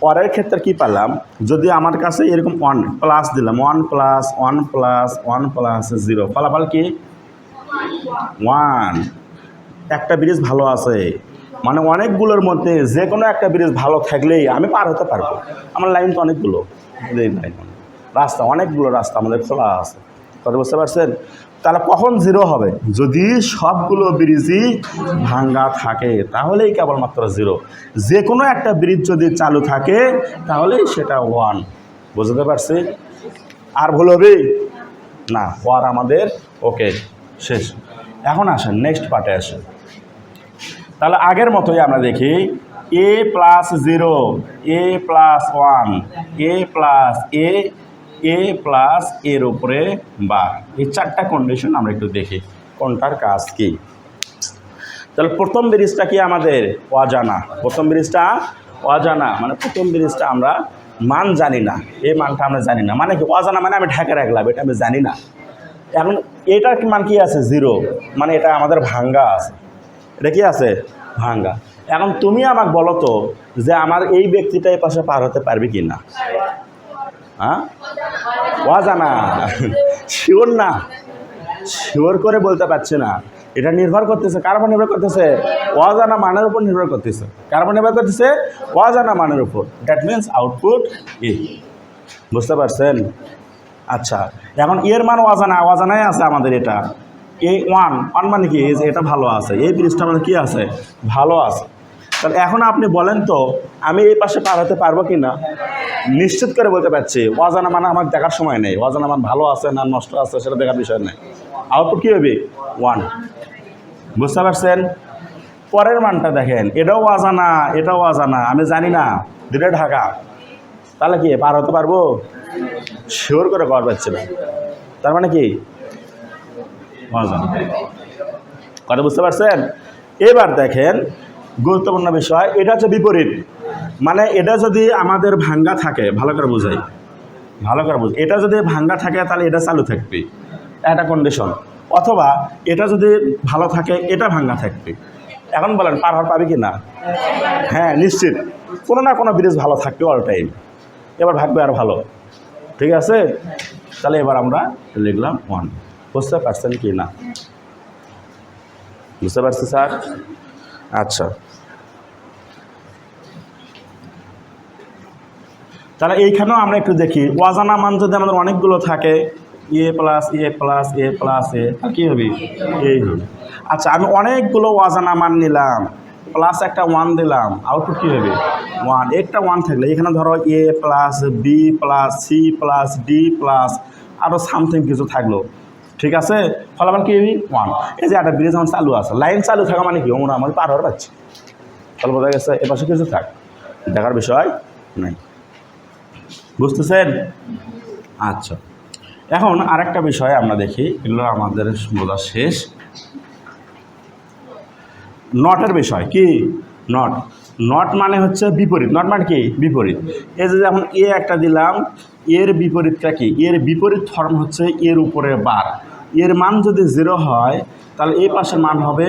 পরের ক্ষেত্রে কি পেলাম? যদি আমার কাছে এরকম 1 প্লাস দিলাম, 1 প্লাস 1 প্লাস 1 প্লাস 0, ফলাফল কি 1। একটা ব্রিজ ভালো আছে, মানে অনেকগুলোর মধ্যে যে কোনো একটা ব্রিজ ভালো থাকলেই আমি পার হতে পারবো। আমার লাইন তো অনেকগুলো, রাস্তা অনেকগুলো রাস্তা আমাদের খোলা আছে। কথা বুঝতে পারছেন? তাহলে কখন 0 হবে? যদি সবগুলো ব্রিজই ভাঙ্গা থাকে, তাহলেই কেবলমাত্র 0। যে কোনো একটা ব্রিজ যদি চালু থাকে তাহলেই সেটা 1। বুঝতে পারছি? আর ভুল হবে না? ওয়ার আমাদের ওকে, শেষ। এখন আসেন নেক্সট পার্টে আসেন। তাহলে আগের মতোই আমরা দেখি a plus 0, a plus 1, a plus a plus এর উপরে বার। এই 4টা কন্ডিশন আমরা একটু দেখি কোনটার কাজ কি। তাহলে প্রথম ব্রিজটা কি আমাদের অজানা। প্রথম ব্রিজটা অজানা, মানে প্রথম ব্রিজটা আমরা মান জানি না, এই মানটা আমরা জানি না। মানে কি অজানা? মানে আমি ঢাকা রাখলাম, এটা আমি জানি না। এখন এটার মান কি আছে? 0, মানে এটা আমাদের ভাঙ্গা আছে। এটা কি আছে? ভাঙ্গা। এখন তুমি আমাকে বলো তো যে আমার এই ব্যক্তিটা এই পাশে পার হতে পারবে কি না? হ্যাঁ, অজানা, শিওর না, শিওর করে বলতে পারছি না। এটা নির্ভর করতেছে কার উপর নির্ভর করতেছে? অজানা মানের উপর নির্ভর করতেছে। কার উপর নির্ভর করতেছে? অজানা মানের উপর। দ্যাট মিনস আউটপুট এ। বুঝতে পারছেন? আচ্ছা, এখন এর মান অজানায় আছে আমাদের। এটা এই ওয়ান মানে কি? এটা ভালো আছে, এই ব্রিজটা আমাদের কি আছে? ভালো আছে। তাহলে এখন আপনি বলেন তো, আমি এই পাশে পার হতে পারবো কি না? নিশ্চিত করে বলতে পারছি অজানা মান আমার দেখার সময় নেই। অজানা মান ভালো আছে না নষ্ট আছে সেটা দেখার বিষয় নেই। আউটপুট কী হবে? 1। বুঝতে পারছেন? পরের মানটা দেখেন, এটাও অজানা, এটাও অজানা, আমি জানি না, দুটো ঢাকা। তাহলে কি পার হতে পারবো? শিওর করে পার পাচ্ছি না। তার মানে কি? অজানা। কথা বুঝতে পারছেন? এবার দেখেন গুরুত্বপূর্ণ বিষয়, এটা হচ্ছে বিপরীত। মানে এটা যদি আমাদের ভাঙ্গা থাকে, ভালো করে বুঝাই, এটা যদি ভাঙ্গা থাকে তাহলে এটা চালু থাকবে, একটা কন্ডিশন। অথবা এটা যদি ভালো থাকে, এটা ভাঙ্গা থাকবে। এখন বলেন পার হওয়ার পাবে কি না? হ্যাঁ, নিশ্চিত। কোনো না কোনো ব্রিজ ভালো থাকবে অল টাইম। এবার ভাগবে আর ভালো। ঠিক আছে? তাহলে এবার আমরা লিখলাম 1। বুঝতে পারছেন কি না? বুঝতে পারছি স্যার? আচ্ছা, তাহলে এইখানেও আমরা একটু দেখি, অজানা মান যদি আমাদের অনেকগুলো থাকে, এ প্লাস এ প্লাস এ প্লাস এ, আর কী হবে? এই হবে। আচ্ছা, আমি অনেকগুলো অজানা মান নিলাম, প্লাস একটা 1 দিলাম, আউটপুট কী হবে? 1। একটা 1 থাকলে এখানে ধরো A plus B plus C plus D plus আরও সামথিং কিছু থাকলো। ঠিক আছে? ফলাফল কী হবে? 1। এই যে একটা ব্রিজ আমার চালু আছে, লাইন চালু থাকা মানে কি? আমরা আমার পার হওয়ার পাচ্ছি। তাহলে বোঝা গেছে এপাশে কিছু থাক, দেখার বিষয় নাই। বুঝতেছেন? আচ্ছা, এখন আরেকটা বিষয় আমরা দেখি, এগুলো আমাদের বোঝা শেষ। নটের বিষয় কি? নট মানে হচ্ছে বিপরীত। নট মানে কি? বিপরীত। এই যে যেমন এ একটা দিলাম, এর বিপরীতটা কি? এর বিপরীত ফর্ম হচ্ছে এর উপরে বার। এর মান যদি 0 হয় তাহলে এই পাশের মান হবে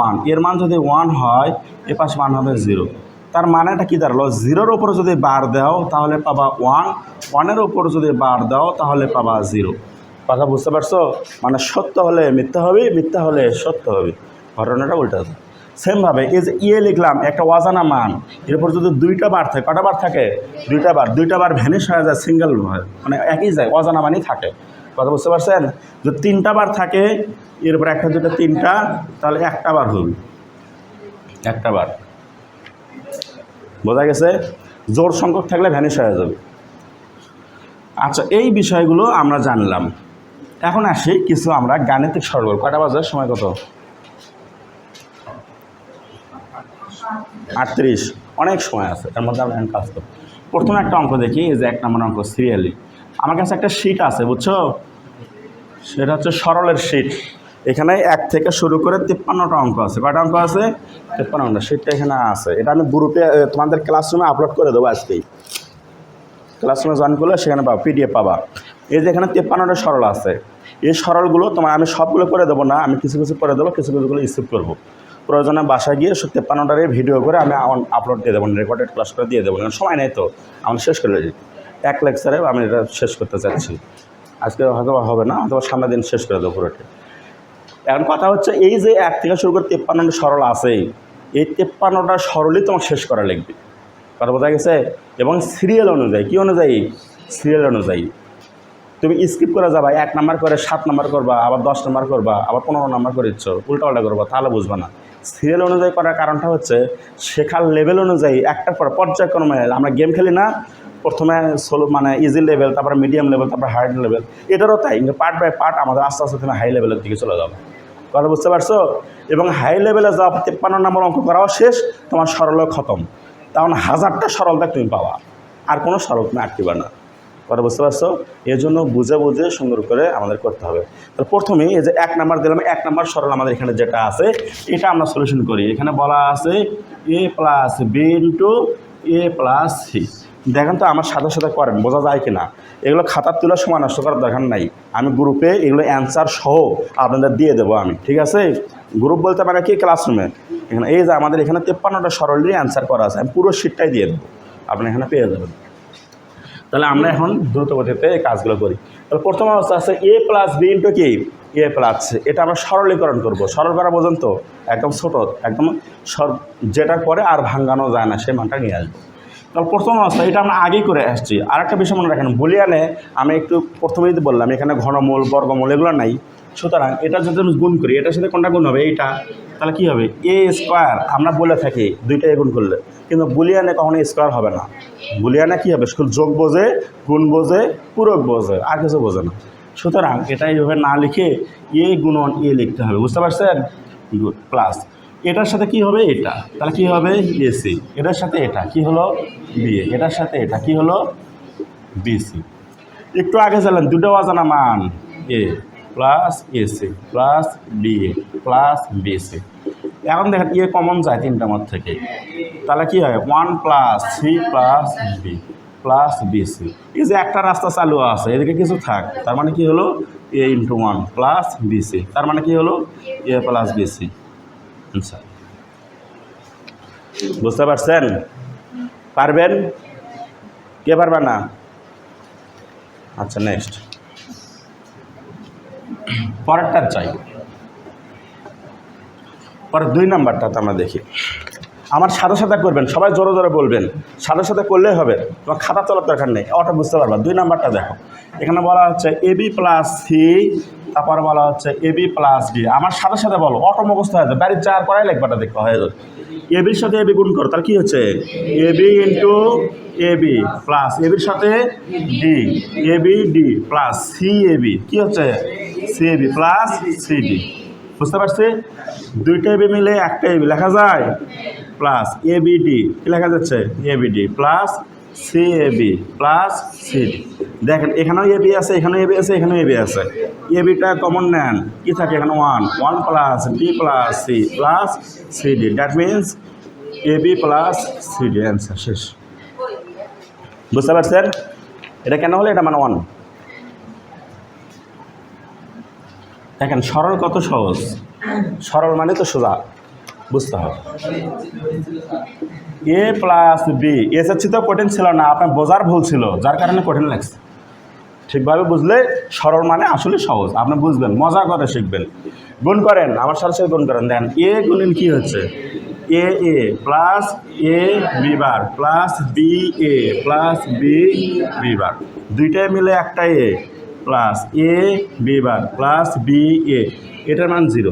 1। এর মান যদি 1 হয় এ পাশের মান হবে 0। তার মানেটা কী দাঁড়ালো? 0-র উপরে যদি বার দাও তাহলে পাবা 1, 1-এর উপর যদি বার দাও তাহলে পাবা 0। কথা বুঝতে পারছো? মানে সত্য হলে মিথ্যা হবে, মিথ্যা হলে সত্য হবে। ঘটনাটা উল্টা। সেমভাবে এই যে ইয়ে লিখলাম, একটা অজানা মান, এরপর যদি 2টা বার থাকে, কটা বার থাকে? 2টা বার। 2টা বার ভ্যানিশ হয়ে যায়, সিঙ্গেল হয়, মানে একই যায়, অজানা মানই থাকে। কথা বুঝতে পারছেন? যদি 3টা বার থাকে, এরপর 1টা 2টা 3টা, তাহলে 1টা বার হবে, 1টা বার। বোঝা গেছে? জোড় সংখ্যক থাকলে ভ্যানিশ হয়ে যাবে। আচ্ছা, এই বিষয়গুলো আমরা জানলাম। এখন আসি কিছু আমরা গাণিতিক সরল। কটা বাজার সময়? কত? 38। অনেক সময় আছে, তার মধ্যে আমরা কাজ করব। প্রথমে একটা অঙ্ক দেখি, এই যে 1 নম্বর অঙ্ক, সিরিয়ালি। আমার কাছে একটা শিট আছে, বুঝছো? সেটা হচ্ছে সরলের শিট। এখানে 1 থেকে শুরু করে 53টা অঙ্ক আছে। কয়টা অঙ্ক আছে? 53টা। শিটটা এখানে আছে। এটা আমি গ্রুপে তোমাদের ক্লাসরুমে আপলোড করে দেবো আজকেই। ক্লাসরুমে জয়েন করলে সেখানে পাবা, পিডিএফ পাবা। এই যে এখানে 53টা সরল আছে। এই সরলগুলো তোমার আমি সবগুলো করে দেবো না, আমি কিছু কিছু করে দেবো, কিছু কিছুগুলো স্কিপ করবো। প্রয়োজনে বাসায় গিয়ে 53টারে ভিডিও করে আমি আপলোড দিয়ে দেবো, রেকর্ডেড ক্লাস করে দিয়ে দেবো। সময় নেই তো, আমি শেষ করে দিই। 1 লেকচারে আমি এটা শেষ করতে চাচ্ছি। আজকে হয়তো হবে না, অথবা সামনের দিন শেষ করে দেবো পুরোটা। এখন কথা হচ্ছে, এই যে 1 থেকে শুরু করে 53টা সরল আছেই, এই 53টা সরলই তোমার শেষ করা লাগবে। কথা বোঝা গেছে? এবং সিরিয়াল অনুযায়ী, কী অনুযায়ী? সিরিয়াল অনুযায়ী। তুমি স্কিপ করে যাবা, 1 নাম্বার করে 7 নাম্বার করবা, আবার 10 নাম্বার করবা, আবার 15 নাম্বার করে ইচ্ছ, উল্টাপাল্টা করবা, তাহলে বুঝবা না। সিরিয়াল অনুযায়ী করার কারণটা হচ্ছে শেখার লেভেল অনুযায়ী একটার পর পর্যায়ক্রমে। আমরা গেম খেলি না, প্রথমে মানে ইজি লেভেল, তারপরে মিডিয়াম লেভেল, তারপর হার্ড লেভেল। এটারও তাই, পার্ট বাই পার্ট আমাদের আস্তে আস্তে তুমি হাই লেভেলের দিকে চলে যাবে। কথা বুঝতে পারছো? এবং হাই লেভেলে যাওয়া 53 নম্বর অঙ্ক করাও শেষ, তোমার সরলও খতম। তখন 1000টা সরলতা তুমি পাওয়া, আর কোনো সরল তুমি আটকিবা না। কথা বুঝতে পারছো? এই জন্য বুঝে বুঝে সুন্দর করে আমাদের করতে হবে। তো প্রথমেই এই যে 1 নাম্বার দিলাম, 1 নাম্বার সরল আমাদের এখানে যেটা আছে এটা আমরা সলিউশন করি। এখানে বলা আছে a plus B into A plus C. দেখেন তো আমার সাথে সাথে করেন, বোঝা যায় কি না? এগুলো খাতার তুলে সময় নষ্ট করার দরকার নাই, আমি গ্রুপে এগুলো অ্যান্সার সহ আপনাদের দিয়ে দেবো আমি। ঠিক আছে? গ্রুপ বলতে পারে কি, ক্লাসরুমে। এখানে এই যে আমাদের এখানে 53টা সরলেরই অ্যান্সার করা আছে, আমি পুরো শিটটাই দিয়ে দেবো, আপনি এখানে পেয়ে যাবেন। তাহলে আমরা এখন দ্রুত গতিতে এই কাজগুলো করি। তাহলে প্রথম অবস্থা আছে এ প্লাস বি ইন্টু কি? এ প্লাস এটা আমরা সরলীকরণ করব। সরল করা পর্যন্ত একদম ছোটো একদম যেটা করে আর ভাঙানো যায় না সেই মানটা নিয়ে আসবো। তাহলে প্রথম অবস্থা এটা আমরা আগেই করে আসছি। আর একটা বিষয় মনে রাখেন, বুলিয়ানে আমি একটু প্রথমেই বললাম এখানে ঘনমূল বর্গমূল এগুলো নাই। সুতরাং এটা যদি আমি গুণ করি এটার সাথে কোনটা গুণ হবে? এইটা। তাহলে কী হবে? এ স্কোয়ার আমরা বলে থাকি দুইটা গুণ করলে, কিন্তু বুলিয়ানে কখনো স্কোয়ার হবে না। বুলিয়ানে কী হবে? শুধু যোগ বোঝে, গুণ বোঝে, পূরক বোঝে, আর কিছু বোঝে না। সুতরাং এটা এইভাবে না লিখে এ গুণন এ লিখতে হবে, বুঝতে পারছেন? গুড। প্লাস এটার সাথে কি হবে? এটা। তাহলে কি হবে? এসি। এটার সাথে এটা কি হলো? বিএ। এটার সাথে এটা কি হলো? বিসি। একটু আগে চাইলেন দুটো অজানা মান, A plus AC plus BA plus BC. এখন দেখেন এ কমন যায় তিনটার মধ্যে থেকে, তাহলে কি হয়? 1 plus C plus B plus BC. এই যে একটা রাস্তা চালু আছে, এদিকে কিছু থাক, তার মানে কি হলো? এ ইন্টু 1 প্লাস বিসি, তার মানে কি হলো? এ প্লাস বিসি। আচ্ছা, বুঝতে পারছেন? পারবেন? কে পারবে না? আচ্ছা, নেক্সট পরেরটা চাই। পরে 2 নাম্বারটাতে আমরা দেখি। আমার সাথে সাথে করবেন, সবাই জোরে জোরে বলবেন, সাথে সাথে করলেই হবে, তোমার খাতা চলার দরকার নেই, ওটা বুঝতে পারবা। 2 নাম্বারটা দেখো, এখানে বলা হচ্ছে এবি প্লাস সি, তারপর বলা হচ্ছে এবি প্লাস বি। আমার সাথে সাথে বলো, অটো মুখস্থ হয়ে যায়, বাড়ির চার করাই লেখবাটা দেখতে হয়ে যাবে। এবির সাথে এবি গুণ করো, তাহলে কী হচ্ছে? এবি ইন্টু এবি প্লাস এবির সাথে D, AB D plus C AB, কী হচ্ছে? C AB plus CD. বুঝতে পারছি? 2টা এবি মিলে একটা এবি লেখা যায়, প্লাস এবিডি, কী লেখা যাচ্ছে? ABD plus C AB plus CD. দেখেন এখানেও এবি আছে, এখানেও এবি আছে, এখানেও এবি আছে। এবিটা কমন নেন, কী থাকে এখানে? 1 plus B plus C plus CD, that means AB plus CD. Answer শেষ। বুঝতে পারছেন? এটা কেন হলো? এটা মানে 1। দেখেন সরল কত সহজ, সরল মানে তো সোজা, বুঝতে হবে। এ প্লাস বি, এসএসসি তো কঠিন ছিল না, আপনার বোঝার ভুল ছিল, যার কারণে কঠিন লাগছে। ঠিকভাবে বুঝলে সরল মানে আসলে সহজ, আপনি বুঝবেন, মজা করে শিখবেন। গুণ করেন, আমার সাথে সাথে গুণ করেন। দেন এ গুণিন কী হচ্ছে? এ এ plus A B bar plus B A plus B B বার, 2টাই মিলে একটা এ plus A B bar plus B A, এটার মান 0,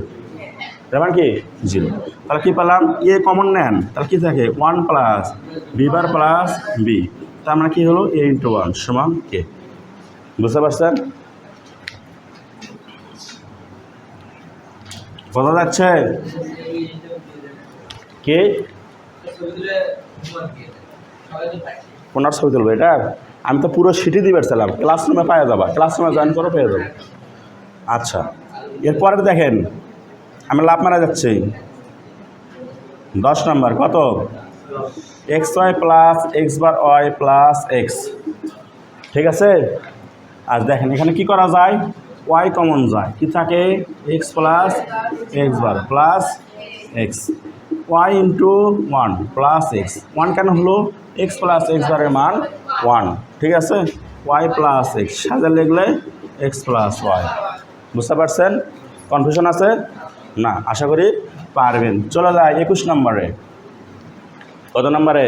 তার মানে কি? 0। তাহলে কী পেলাম? এ কমন নেন, তাহলে কী থাকে? 1 plus B bar plus B, তার মানে কী হলো? এ ইন্টু 1 সমান কে। বুঝতে পারছেন? বোঝা যাচ্ছে? কে ওনার ছবি তুলবো? এটা আমি তো পুরো সিটি দিয়ে বেরছিলাম, ক্লাসরুমে পাওয়া যাবা, ক্লাসরুমে জয়েন করো, পেয়ে যাবো। আচ্ছা, এরপরে দেখেন আমি লাভ মারা যাচ্ছি। 10 নম্বর কত? এক্স ওয়াই প্লাস এক্স বার ওয়াই প্লাস এক্স, ঠিক আছে? আজ দেখেন এখানে কি করা যায়? ওয়াই কমন যায়, কি থাকে? X plus x bar plus x, y into 1 plus x. 1 কেন হলো? এক্স প্লাস এক্স বারের মান 1, ঠিক আছে? ওয়াই প্লাস এক্স সাজা লিখলে এক্স প্লাস ওয়াই। বুঝতে পারছেন? কনফিউশন আছে না? আশা করি পারবেন। চলে যায় 21 নম্বরে। কত নম্বরে?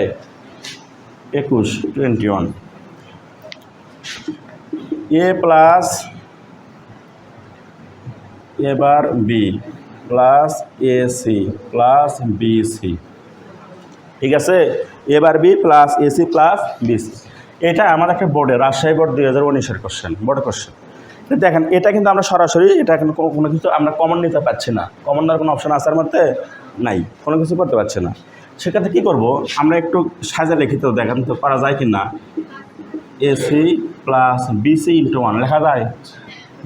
21, 21। এ প্লাস এবার B plus AC plus BC, ঠিক আছে? এবার B plus AC plus BC, এটা আমার একটা বোর্ডে, রাজশাহী বোর্ড 2019-এর কোশ্চেন, বোর্ড কোশ্চেন। দেখেন এটা কিন্তু আমরা সরাসরি এটা কিন্তু কোনো কিছু আমরা কমন নিতে পারছি না, কমন নেওয়ার কোনো অপশান আসার মধ্যে নাই, কোনো কিছু করতে পারছি না। সেক্ষেত্রে কী করবো? আমরা একটু সাজা লিখিত দেখেন তো পারা যায় কি না। এসি প্লাস বিসি ইন্টু 1 লেখা যায়?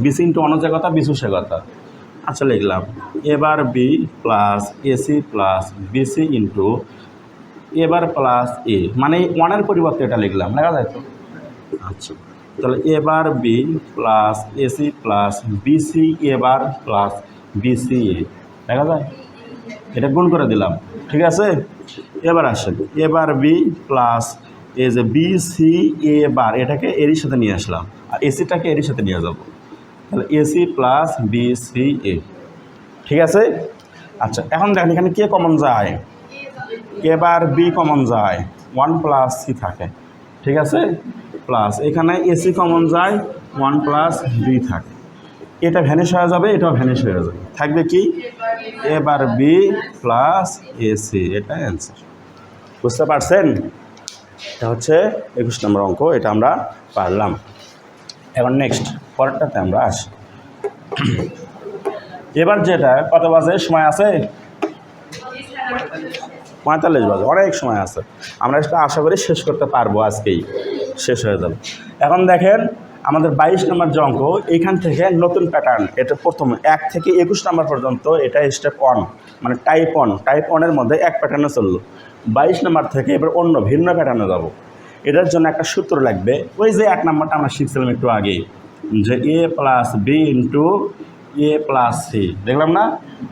বিসি ইন্টু 1 যে কথা, বিসু সে কথা। আচ্ছা, লিখলাম এবার B plus AC plus BC into এবার প্লাস এ, মানে 1-এর পরিবর্তে এটা লিখলাম, লেখা যায় তো? আচ্ছা, তাহলে এবার B plus AC plus BC এবার প্লাস বিসি এ, দেখা যায়? এটা গুণ করে দিলাম, ঠিক আছে? এবার আসেন এবার বি প্লাস যে বিসি এ বার, এটাকে এরই সাথে নিয়ে আসলাম, আর এসিটাকে এরই সাথে নিয়ে যাব। তাহলে এসি প্লাস বিসি এ, ঠিক আছে। আচ্ছা এখন দেখেন এখানে কে কমন যায়, এবার বি কমন যায়, 1 প্লাস সি থাকে, ঠিক আছে, প্লাস এখানে এসি কমন যায়, 1 প্লাস বি থাকে, এটা ভ্যানিশ হয়ে যাবে, এটাও ভ্যানিশ হয়ে যাবে, থাকবে কি এবার বি প্লাস এসি, এটা অ্যান্সার। বুঝতে পারছেন? এটা হচ্ছে 21 নম্বর অঙ্ক, এটা আমরা পারলাম। এবার নেক্সট পরেরটাতে আমরা আসি। এবার যেটা কত বাজে, সময় আছে 45 বাজে, অনেক সময় আছে, আমরা এটা আশা করি শেষ করতে পারবো, আজকেই শেষ হয়ে যাবে। এখন দেখেন আমাদের 22 নম্বর যে অঙ্ক, এইখান থেকে নতুন প্যাটার্ন, এটা প্রথম 1 থেকে 21 নম্বর পর্যন্ত এটা স্টেপ 1 মানে টাইপ 1 মধ্যে এক প্যাটার্নে চললো। 22 নম্বর থেকে এবার অন্য ভিন্ন প্যাটার্নে যাব। এটার জন্য একটা সূত্র লাগবে, ওই যে 1 নম্বরটা আমরা শিখছিলাম একটু আগে, যে এ plus B into A plus C, দেখলাম না,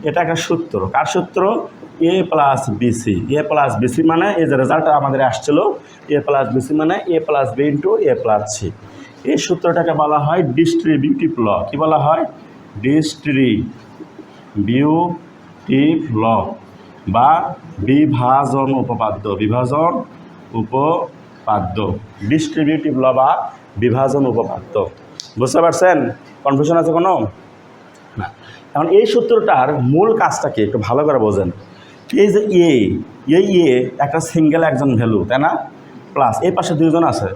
এটা একটা সূত্র। কার সূত্র? এ প্লাস বিসি। এ প্লাস বিসি মানে এই যে রেজাল্টটা আমাদের আসছিল, এ প্লাস বিসি মানে এ plus B into A plus C. এই সূত্রটাকে বলা হয় ডিস্ট্রিবিউটিভ ল। কি বলা হয়? ডিস্ট্রিবিউটিভ ল বা বিভাজন উপপাদ্য। বিভাজন উপপাদ্য, ডিস্ট্রিবিউটিভ ল বা বিভাজন উপপাদ্য। বুঝতে পারছেন? কনফিউশন আছে কোনো? না। এখন এই সূত্রটার মূল কাজটা কি একটু ভালো করে বোঝেন। এই যে এ একটা সিঙ্গেল একজন ভ্যালু, তাই না, প্লাস এই পাশে দুইজন আছে,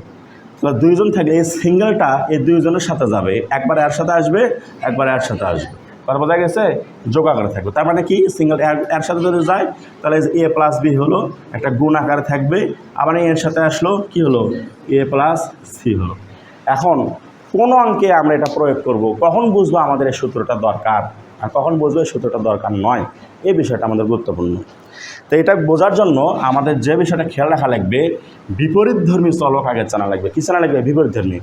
তাহলে দুইজন থাকলে এই সিঙ্গেলটা এই দুইজনের সাথে যাবে, একবার এর সাথে আসবে, একবার এর সাথে আসবে, তার বোঝা গেছে, যোগ আকারে থাকবে। তার মানে কি, সিঙ্গেল এর সাথে যদি যায় তাহলে এ প্লাস বি হলো, একটা গুণ আকারে থাকবে, আবার এর সাথে আসলো কি হলো, এ প্লাস সি হলো। এখন কোন অঙ্কে আমরা এটা প্রয়োগ করব, কখন বুঝবো আমাদের এই সূত্রটা দরকার আর কখন বুঝবো এই সূত্রটা দরকার নয়, এই বিষয়টা আমাদের গুরুত্বপূর্ণ। তো এটা বোঝার জন্য আমাদের যে বিষয়টা খেয়াল রাখা লাগবে, বিপরীতধর্মী চলক আগে জানা লাগবে। কী জানা লাগবে? বিপরীতধর্মী।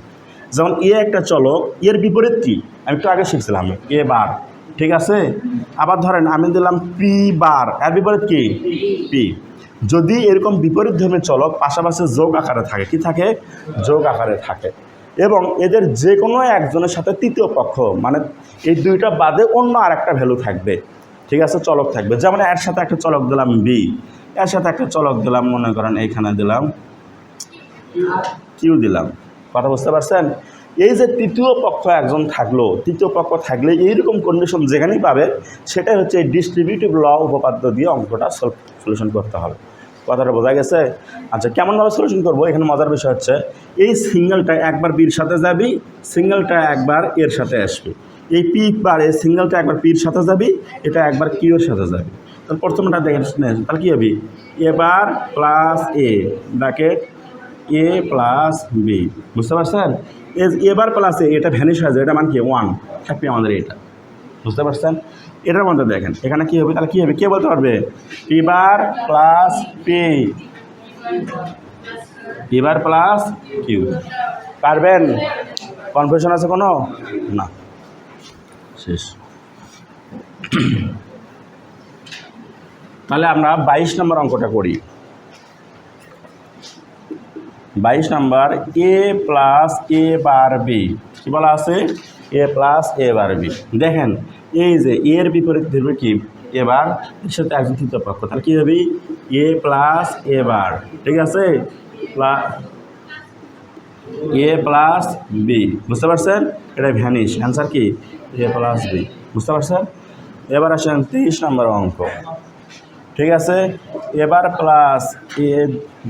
যেমন এ একটা চলক, এর বিপরীত কি আমি একটু আগে শিখছিলাম, এ বার, ঠিক আছে। আবার ধরেন আমি দিলাম পি বার, এর বিপরীত কি? পি। যদি এরকম বিপরীতধর্মী চলক পাশাপাশি যোগ আকারে থাকে, কি থাকে? যোগ আকারে থাকে, এবং এদের যে কোনো একজনের সাথে তৃতীয় পক্ষ মানে এই দুইটা বাদে অন্য আর একটা ভ্যালু থাকবে, ঠিক আছে, চলক থাকবে। যেমন এর সাথে একটা চলক দিলাম বি, এর সাথে একটা চলক দিলাম, মনে করেন এইখানে দিলাম কিউ দিলাম। কথা বুঝতে পারছেন? এই যে তৃতীয় পক্ষ একজন থাকলো, তৃতীয় পক্ষ থাকলে এইরকম কন্ডিশন যেখানেই পাবে, সেটাই হচ্ছে ডিস্ট্রিবিউটিভ ল উপপাদ্য দিয়ে অঙ্কটা সলিউশন করতে হবে। কথাটা বোঝা গেছে? আচ্ছা, কেমনভাবে সলিউশন করবো? এখানে মজার বিষয় হচ্ছে এই সিঙ্গেলটা একবার বির সাথে যাবি, সিঙ্গেলটা একবার এর সাথে আসবে, এই পি বার এই সিঙ্গেলটা একবার পির সাথে যাবি, এটা একবার কিউর সাথে যাবে। তাহলে প্রথমটা দেখেন, তাহলে কী হবে? এবার প্লাস এ ব্র্যাকেট এ প্লাস বি। বুঝতে পারছেন? এবার প্লাস এ, এটা ভ্যানিশ হয়ে যায়, এটা মানে কি 1 থাকবে আমাদের এটা। বুঝতে পারছেন? এটার মধ্যে দেখেন এখানে কী হবে, তাহলে কী হবে, কে বলতে পারবে? P bar plus P, P bar plus Q. পারবেন? কনফিউশন আছে কোনো? না, শেষ। তাহলে আমরা 22 নম্বর অঙ্কটা করি। 22 নম্বর, এ প্লাস এ বার বি, কী বলা আছে? এ প্লাস এ বার বি। দেখেন এই যে এর বিপরীত ধরবে কি, এবার এর সাথে একজন তৃতীয় পক্ষ, তাহলে কী হবে? এ প্লাস এ বার, ঠিক আছে, এ প্লাস বি। বুঝতে পারছেন? এটা ভ্যানিশ, অ্যান্সার কি এ প্লাস বি। বুঝতে পারছেন? এবার আসেন 23 নম্বর অঙ্ক, ঠিক আছে, এবার প্লাস এ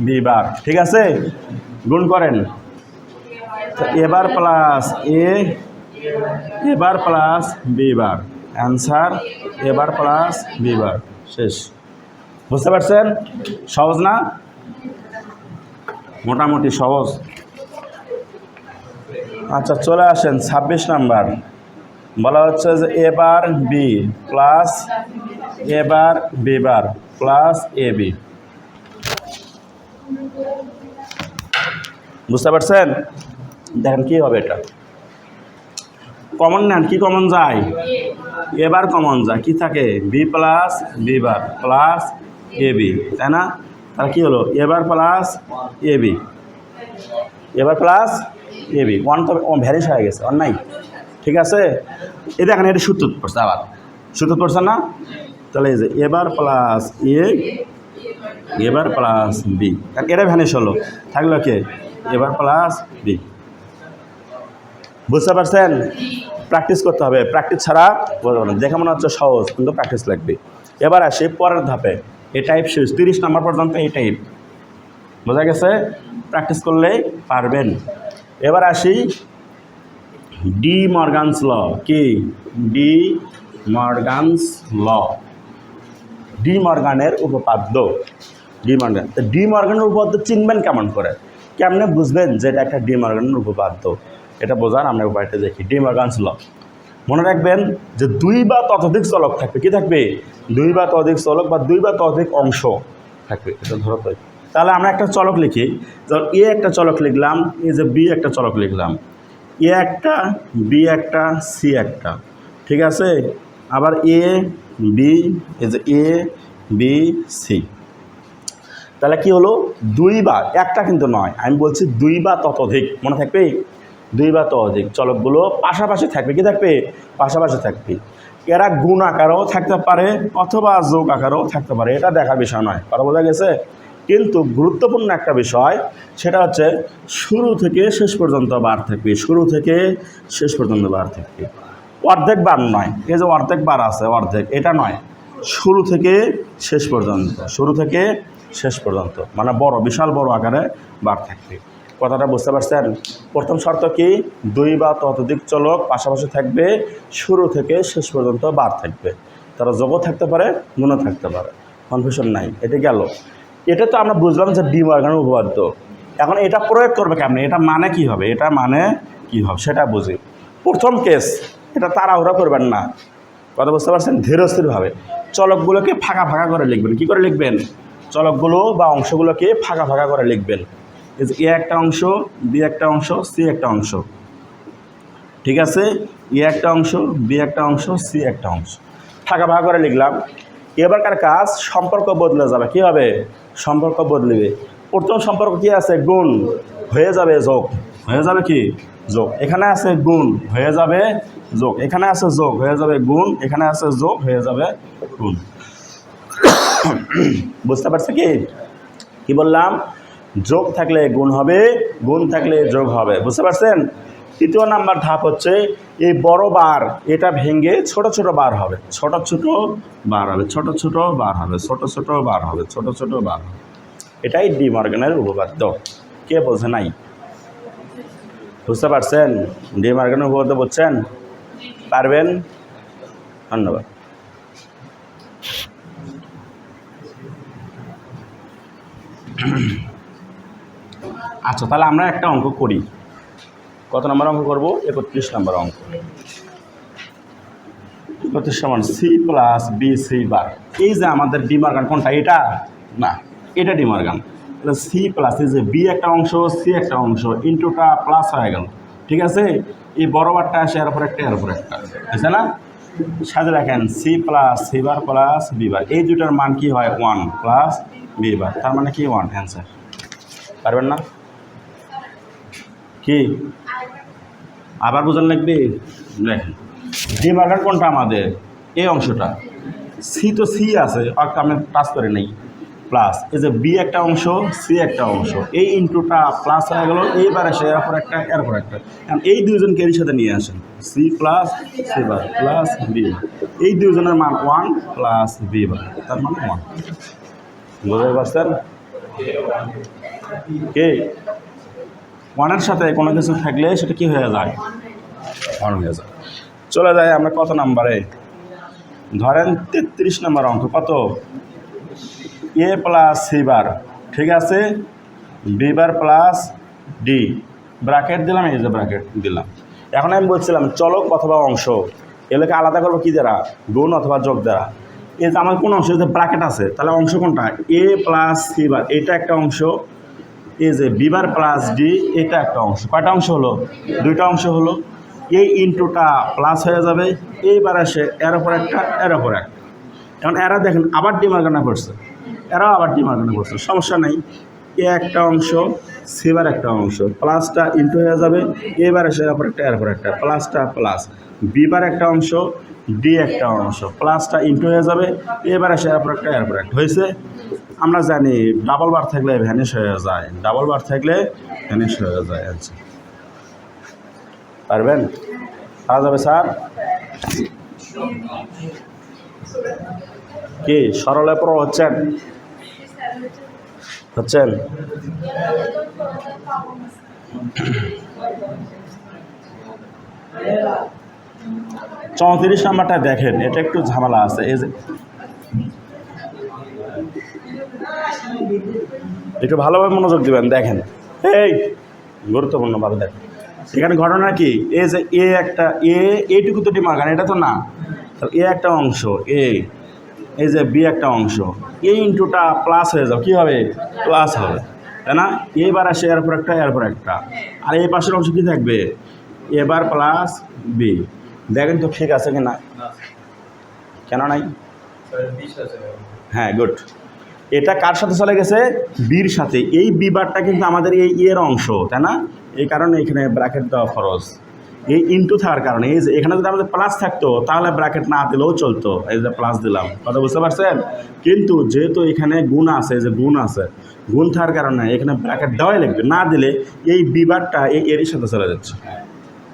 বি বার, ঠিক আছে, গুণ করেন, এবার প্লাস এবার প্লাস বি বার, অ্যান্সার এবার প্লাস বি বার। শেষ। বুঝতে পারছেন? সহজ না? মোটামুটি সহজ। আচ্ছা, চলে আসেন 26 নাম্বার। বলা হচ্ছে যে এবার বি প্লাস এবার B bar plus A B. বুঝতে পারছেন? দেখেন কি হবে, এটা কমন নেন, কি কমন যায়? এবার কমন যায়, কি থাকে? B plus B bar plus A B, তাই না? তাহলে কী হলো? এবার প্লাস এ বি, এবার প্লাস এ বি। 1 তো ভ্যানিশ হয়ে গেছে, 1 নাই, ঠিক ঠিক আছে? এই দেখেন এটা সূত্র পড়ছে, আবার সূত্র পড়ছে না? তাহলে এই যে এবার প্লাস এ এবার প্লাস বি, এটা ভ্যানিশ হলো, থাকলো কে এবার প্লাস বি। বুঝতে পারছেন? প্র্যাকটিস করতে হবে, প্র্যাকটিস ছাড়া বোঝা না। দেখে মনে হচ্ছে সহজ, কিন্তু প্র্যাকটিস লাগবে। এবার আসি পরের ধাপে, এই টাইপ শেষ, 30 নম্বর পর্যন্ত এই টাইপ বোঝা গেছে, প্র্যাকটিস করলেই পারবেন। এবার আসি ডি মর্গানস ল। কি ডি মর্গানস ল? ডি মর্গানের উপপাদ্য। ডি মর্গান, তো ডি মর্গানের উপপাদ্য চিনবেন কেমন করে, কেমনে বুঝবেন যে এটা একটা ডি মর্গানের উপপাদ্য? এটা বোঝার আমরা উপায়টা দেখি। ডি মর্গানস ল মনে রাখবেন যে 2 বা ততোধিক চলক থাকবে। কি থাকবে? 2 বা ততোধিক চলক বা 2 বা ততোধিক অংশ থাকবে। এটা ধরো তো। তাহলে আমরা একটা চলক লিখি, ধর এ একটা চলক লিখলাম, এই যে বি একটা চলক লিখলাম, এ একটা, বি একটা, সি একটা, ঠিক আছে? আবার এ বি, এই যে এ বি সি। তাহলে কি হলো? 2 বা, একটা কিন্তু নয়, আমি বলছি 2 বা ততোধিক, মনে থাকবে? 2 বা ততোধিক চলকগুলো পাশাপাশি থাকবে। কি থাকবে? পাশাপাশি থাকবে। এরা গুণ আকারেও থাকতে পারে অথবা যোগ আকারেও থাকতে পারে, এটা দেখার বিষয় নয়। কথা বোঝা গেছে? কিন্তু গুরুত্বপূর্ণ একটা বিষয়, সেটা হচ্ছে শুরু থেকে শেষ পর্যন্ত বার থাকবে। শুরু থেকে শেষ পর্যন্ত বার থাকবে, অর্ধেক বার নয়। এই যে অর্ধেক বার আছে, অর্ধেক, এটা নয়, শুরু থেকে শেষ পর্যন্ত, শুরু থেকে শেষ পর্যন্ত, মানে বড়, বিশাল বড় আকারে বার থাকবে। কথাটা বুঝতে পারছেন? প্রথম শর্ত কি? 2 বা ততোধিক চলক পাশাপাশি থাকবে, শুরু থেকে শেষ পর্যন্ত বার থাকবে। তারা যোগও থাকতে পারে, গুণও থাকতে পারে, কনফিউশন নাই। এটা গেল। এটা তো আমরা বুঝলাম যে ডি মর্গানের উপপাদ্য। এখন এটা প্রয়োগ করবে কেমনে, এটা মানে কি হবে, এটা মানে কি হবে সেটা বুঝি। প্রথম কেস, এটা তাড়াহুড়া করবেন না। কথা বুঝতে পারছেন? ধীরস্থিরভাবে চলকগুলোকে ফাঁকা ফাঁকা করে লিখবেন। কি করে লিখবেন? চলকগুলো বা অংশগুলোকে ফাঁকা ফাঁকা করে লিখবেন। এ একটা অংশ, বি একটা অংশ, সি একটা অংশ, ঠিক আছে? এ একটা অংশ, বি একটা অংশ, সি একটা অংশ, ফাঁকা ফাঁকা করে লিখলাম। এবারকার কাজ, সম্পর্ক বদলে যাবে। কি হবে? সম্পর্ক বদলিবে। প্রথম সম্পর্ক কি আছে? গুণ, হয়ে যাবে যোগ, হয়ে যাবে কি? যোগ। এখানে আছে গুণ, হয়ে যাবে যোগ। এখানে আছে যোগ, হয়ে যাবে গুণ। এখানে আছে যোগ, হয়ে যাবে গুণ। বুঝতে পারছে কি? কি বললাম? যোগ থাকলে গুণ হবে, গুণ থাকলে যোগ হবে। বুঝতে পারছেন? তৃতীয় নাম্বার ধাপ হচ্ছে এই বড় বার, এটা ভেঙে ছোট ছোট বার হবে, ছোট ছোট বার হবে, ছোট ছোট বার হবে, ছোট ছোট বার হবে, ছোট ছোট বার হবে। এটাই ডি মর্গানের উপপাদ্য। কে বোঝে নাই? বুঝতে পারছেন? ডি মর্গানের উপপাদ্য বুঝছেন? পারবেন? ধন্যবাদ। আচ্ছা, তাহলে আমরা একটা অঙ্ক করি। কত নম্বর অঙ্ক করব? 31 নম্বর অঙ্ক। 31 সমান C plus B C bar. এই যে আমাদের ডি মর্গান কোনটা? এটা না, এটা ডি মর্গান। তাহলে সি প্লাস, এই যে বি একটা অংশ, সি একটা অংশ, ইন্টুটা প্লাস হয়ে গেল, ঠিক আছে? এই বড় বারটা আসে এর উপর একটা, এর উপর একটা, বুঝছে না? সাজে রাখেন C plus C bar plus B bar, এই দুটার মান কি হয়? 1 প্লাস বি বার, তার মানে কি? 1। অ্যান্সার। পারবেন না? কি আবার বোঝান লাগবে? দেখেন ডি মর্গান কোনটা আমাদের? এই অংশটা। সি তো সি আছে, আমি টাচ করে নেই, প্লাস এই যে বি একটা অংশ, সি একটা অংশ, এই ইন্টুটা প্লাস হয়ে গেল। এইবার এসে এরপর একটা, এরপর একটা, কারণ এই দুইজনকে এর সাথে নিয়ে আসেন, C plus C bar plus B bar, এই দুইজনের মান 1 প্লাস বি বার, তার মানে 1। বুঝতে পারছেন? কে 1-এর সাথে কোনো কিছু থাকলে সেটা কি হয়ে যায়? 1 হয়ে যায়। চলে যায় আমরা কত নাম্বারে? ধরেন 33 নম্বর অঙ্ক। কত? এ প্লাস সি বার, ঠিক আছে, B bar plus D, bracket দিলাম, এই যে ব্র্যাকেট দিলাম। এখন আমি বলছিলাম চলক অথবা অংশ এগুলোকে আলাদা করবো কি দ্বারা? গুণ অথবা যোগ দ্বারা। এই যে আমার কোন অংশ, যে ব্র্যাকেট আছে, তাহলে অংশ কোনটা? এ প্লাস সি বার, এটা একটা অংশ। এই যে বি বার প্লাস ডি, এটা একটা অংশ। কয়টা অংশ হলো? 2টা অংশ হলো। এই ইন্টুটা প্লাস হয়ে যাবে, এইবার আসে এর ওপর একটা, এর ওপর একটা। এখন এরা দেখেন আবার ডি মর্গান করছে, এরাও আবার ডি মর্গান করছে, সমস্যা নেই। এ একটা অংশ, সি বার একটা অংশ, প্লাসটা ইন্টু হয়ে যাবে, এ বার এসে এরপর একটা এরপর একটা, প্লাসটা প্লাস, বি বার একটা অংশ, ডি একটা অংশ, প্লাসটা ইন্টু হয়ে যাবে, এবার এসে এরপর একটা এরপর একটা হয়েছে। আমরা জানি ডাবল বার থাকলে ভ্যানিশ হয়ে যায়, ডাবল বার থাকলে ভ্যানিশ হয়ে যায়। আচ্ছা, পারবেন? পারা যাবে স্যার? কি সরলে পর হচ্ছেন? হচ্ছেন? 34 নাম্বারটা দেখেন, এটা একটু ঝামেলা আছে। এই যে একটু ভালোভাবে মনোযোগ দিবেন, দেখেন এই গুরুত্বপূর্ণ ভাবে দেখেন। এখানে ঘটনা কি, এই যে এ একটা এইটুকু তো ডিমার্গান, এটা তো না, তাহলে এ একটা অংশ, এই যে বি একটা অংশ, এই ইন্টুটা প্লাস হয়ে যাবে, কী হবে? প্লাস হবে, তাই না? এবার আসে এরপর একটা এরপর একটা, আর এই পাশের অংশ কী থাকবে? এবার প্লাস বি। দেখেন তো ঠিক আছে কি না? কেন নাই? হ্যাঁ, গুড। এটা কার সাথে চলে গেছে? বির সাথে। এই বি বারটা কিন্তু আমাদের এই এর অংশ, তাই না? এই কারণে এখানে ব্র্যাকেট দেওয়া খরচ, এই ইন্টু থাকার কারণে। এই যে এখানে যদি আমাদের প্লাস থাকতো তাহলে ব্র্যাকেট না দিলেও চলতো, এই যে প্লাস দিলাম, কথা বুঝতে পারছেন? কিন্তু যেহেতু এখানে গুণ আছে, যে গুণ আছে, গুণ থাকার কারণে এখানে ব্র্যাকেট দেওয়াই লাগবে, না দিলে এই বি বারটা এই এর সাথে চলে যাচ্ছে,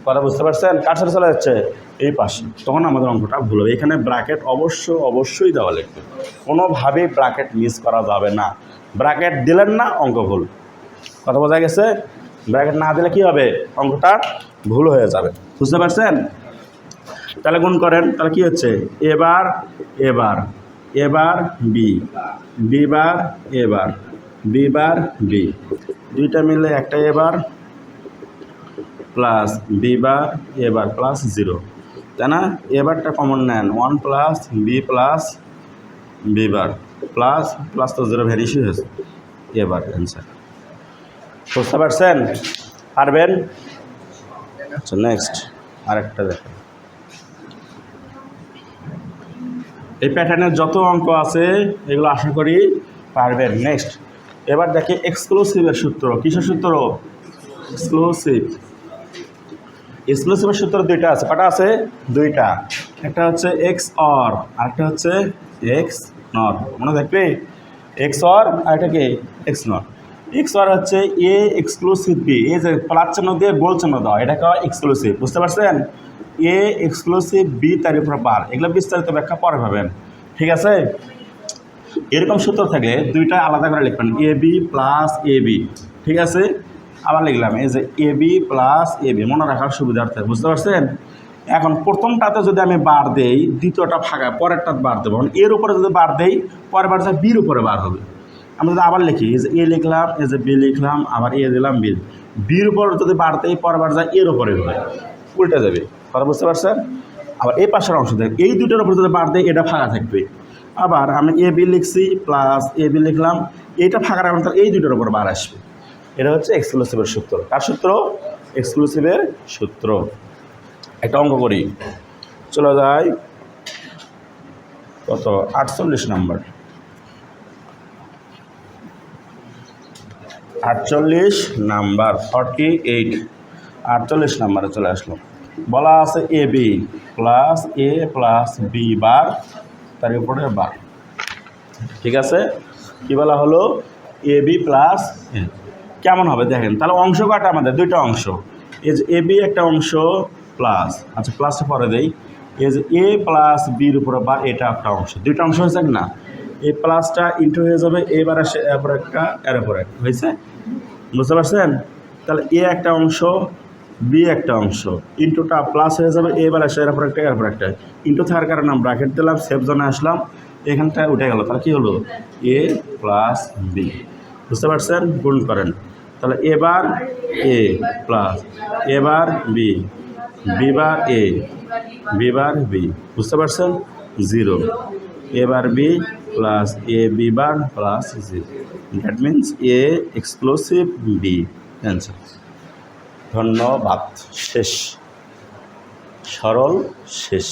কথা বুঝতে পারছেন? কার সাথে চলে যাচ্ছে? এই পাশে, তখন আমাদের অঙ্কটা ভুল হবে। এখানে ব্র্যাকেট অবশ্যই দেওয়া লাগবে, কোনোভাবেই ব্র্যাকেট মিস করা যাবে না। ব্র্যাকেট দিলেন না, অঙ্ক ভুল, কথা বোঝা গেছে? ব্র্যাকেট না দিলে কি হবে? অঙ্কটা ভুল হয়ে যাবে, বুঝতে পারছেন? তাহলে গুণ করেন, তাহলে কি হচ্ছে? এবার এবার এবার বি, বি বার এবার, বি বার বি, দুইটা মিলে একটা এবার প্লাস বি বার এবার প্লাস 0, তাই না? এবারটা কমন নেন, 1 plus B plus B bar plus plus তো 0 ভ্যানিশই হয়েছে, এবার অ্যান্সার। বুঝতে পারছেন? পারবেন? আচ্ছা, নেক্সট আরেকটা দেখেন। এই প্যাটার্নের যত অঙ্ক আছে এগুলো আশা করি পারবেন। নেক্সট এবার দেখি এক্সক্লুসিভের সূত্র। কিসের সূত্র? এক্সক্লুসিভ। এক্সক্লুসিভের সূত্র দুইটা আছে। কটা আছে? দুইটা। একটা হচ্ছে এক্স অর, আরেকটা হচ্ছে এক্স নট। মনে থাকবে? এক্স অর আর এটা কি? X not. এক্স অর হচ্ছে এ এক্সক্লুসিভ বি, এই যে প্লাস চিহ্ন দিয়ে গোল চিহ্ন দেওয়া, এটা কয় এক্সক্লুসিভ, বুঝতে পারছেন? এ এক্সক্লুসিভ বি তার উপর বার, এগুলো বিস্তারিত ব্যাখ্যা পরে পাবেন, ঠিক আছে? এরকম সূত্র থাকলে দুইটা আলাদা করে লিখবেন, A B plus A B, ঠিক আছে? আবার লিখলাম এই যে A B plus A B, মনে রাখার সুবিধার্থে, বুঝতে পারছেন? এখন প্রথমটাতে যদি আমি বার দেই, দ্বিতীয়টা ফাঁকা, পরেরটা বার দেবো। এর উপরে যদি বার দেই, পরের বার যায় বির উপরে বার হবে। আমরা যদি আবার লিখি, এই যে এ লিখলাম, এই যে বি লিখলাম, আবার এ দিলাম, বি, বির উপর যদি বার দেই, পরের বার যায় এর উপরে হবে, উল্টে যাবে, কথা বুঝতে পারছেন? আবার এই পাশের অংশ দেখ, এই দুটোর উপরে যদি বার দেই, এটা ফাঁকা থাকবে। আবার আমি এ বি লিখছি প্লাস এ বি লিখলাম, এইটা ফাঁকা রাখলাম, তাহলে এই দুটোর উপর বার আসবে। এটা হচ্ছে এক্সক্লুসিভের সূত্র। কার সূত্র? এক্সক্লুসিভের সূত্র। একটা অঙ্ক করি, চলে যায় কত? 48 নাম্বার। 48 নাম্বার, 48, 48 নাম্বারে চলে আসলো। বলা আছে A B plus A plus B বার তার উপরে বার, ঠিক আছে? কি বলা হলো? এ বি প্লাস এ। কেমন হবে দেখেন, তাহলে অংশ কটা আমাদের? দুইটা অংশ। এই যে এ বি একটা অংশ প্লাস, আচ্ছা প্লাসটা পরে দেই, এই যে এ প্লাস বির উপরে বার, এটা একটা অংশ, দুইটা অংশ হয়েছে না? এই প্লাসটা ইন্টু হয়ে যাবে, এবার আসে এরপর একটা এর উপর একটা, হয়েছে? বুঝতে পারছেন? তাহলে এ একটা অংশ, বি একটা অংশ, ইন্টুটা প্লাস হয়ে যাবে, এবার আসে এরপর একটা এরপর একটা, ইন্টু থাকার কারণে আমরা ব্র্যাকেট দিলাম, সেফ জোনে আসলাম, এখানটায় উঠে গেল, তাহলে কী হলো? এ প্লাস বি, বুঝতে পারছেন? গুণ করেন, তাহলে এবার এ প্লাস এবার B, B bar A, B bar B, বুঝতে পারছেন? 0, এবার B plus A B bar plus 0, that means A exclusive B, answer. ধন্যবাদ। শেষ, সরল শেষ।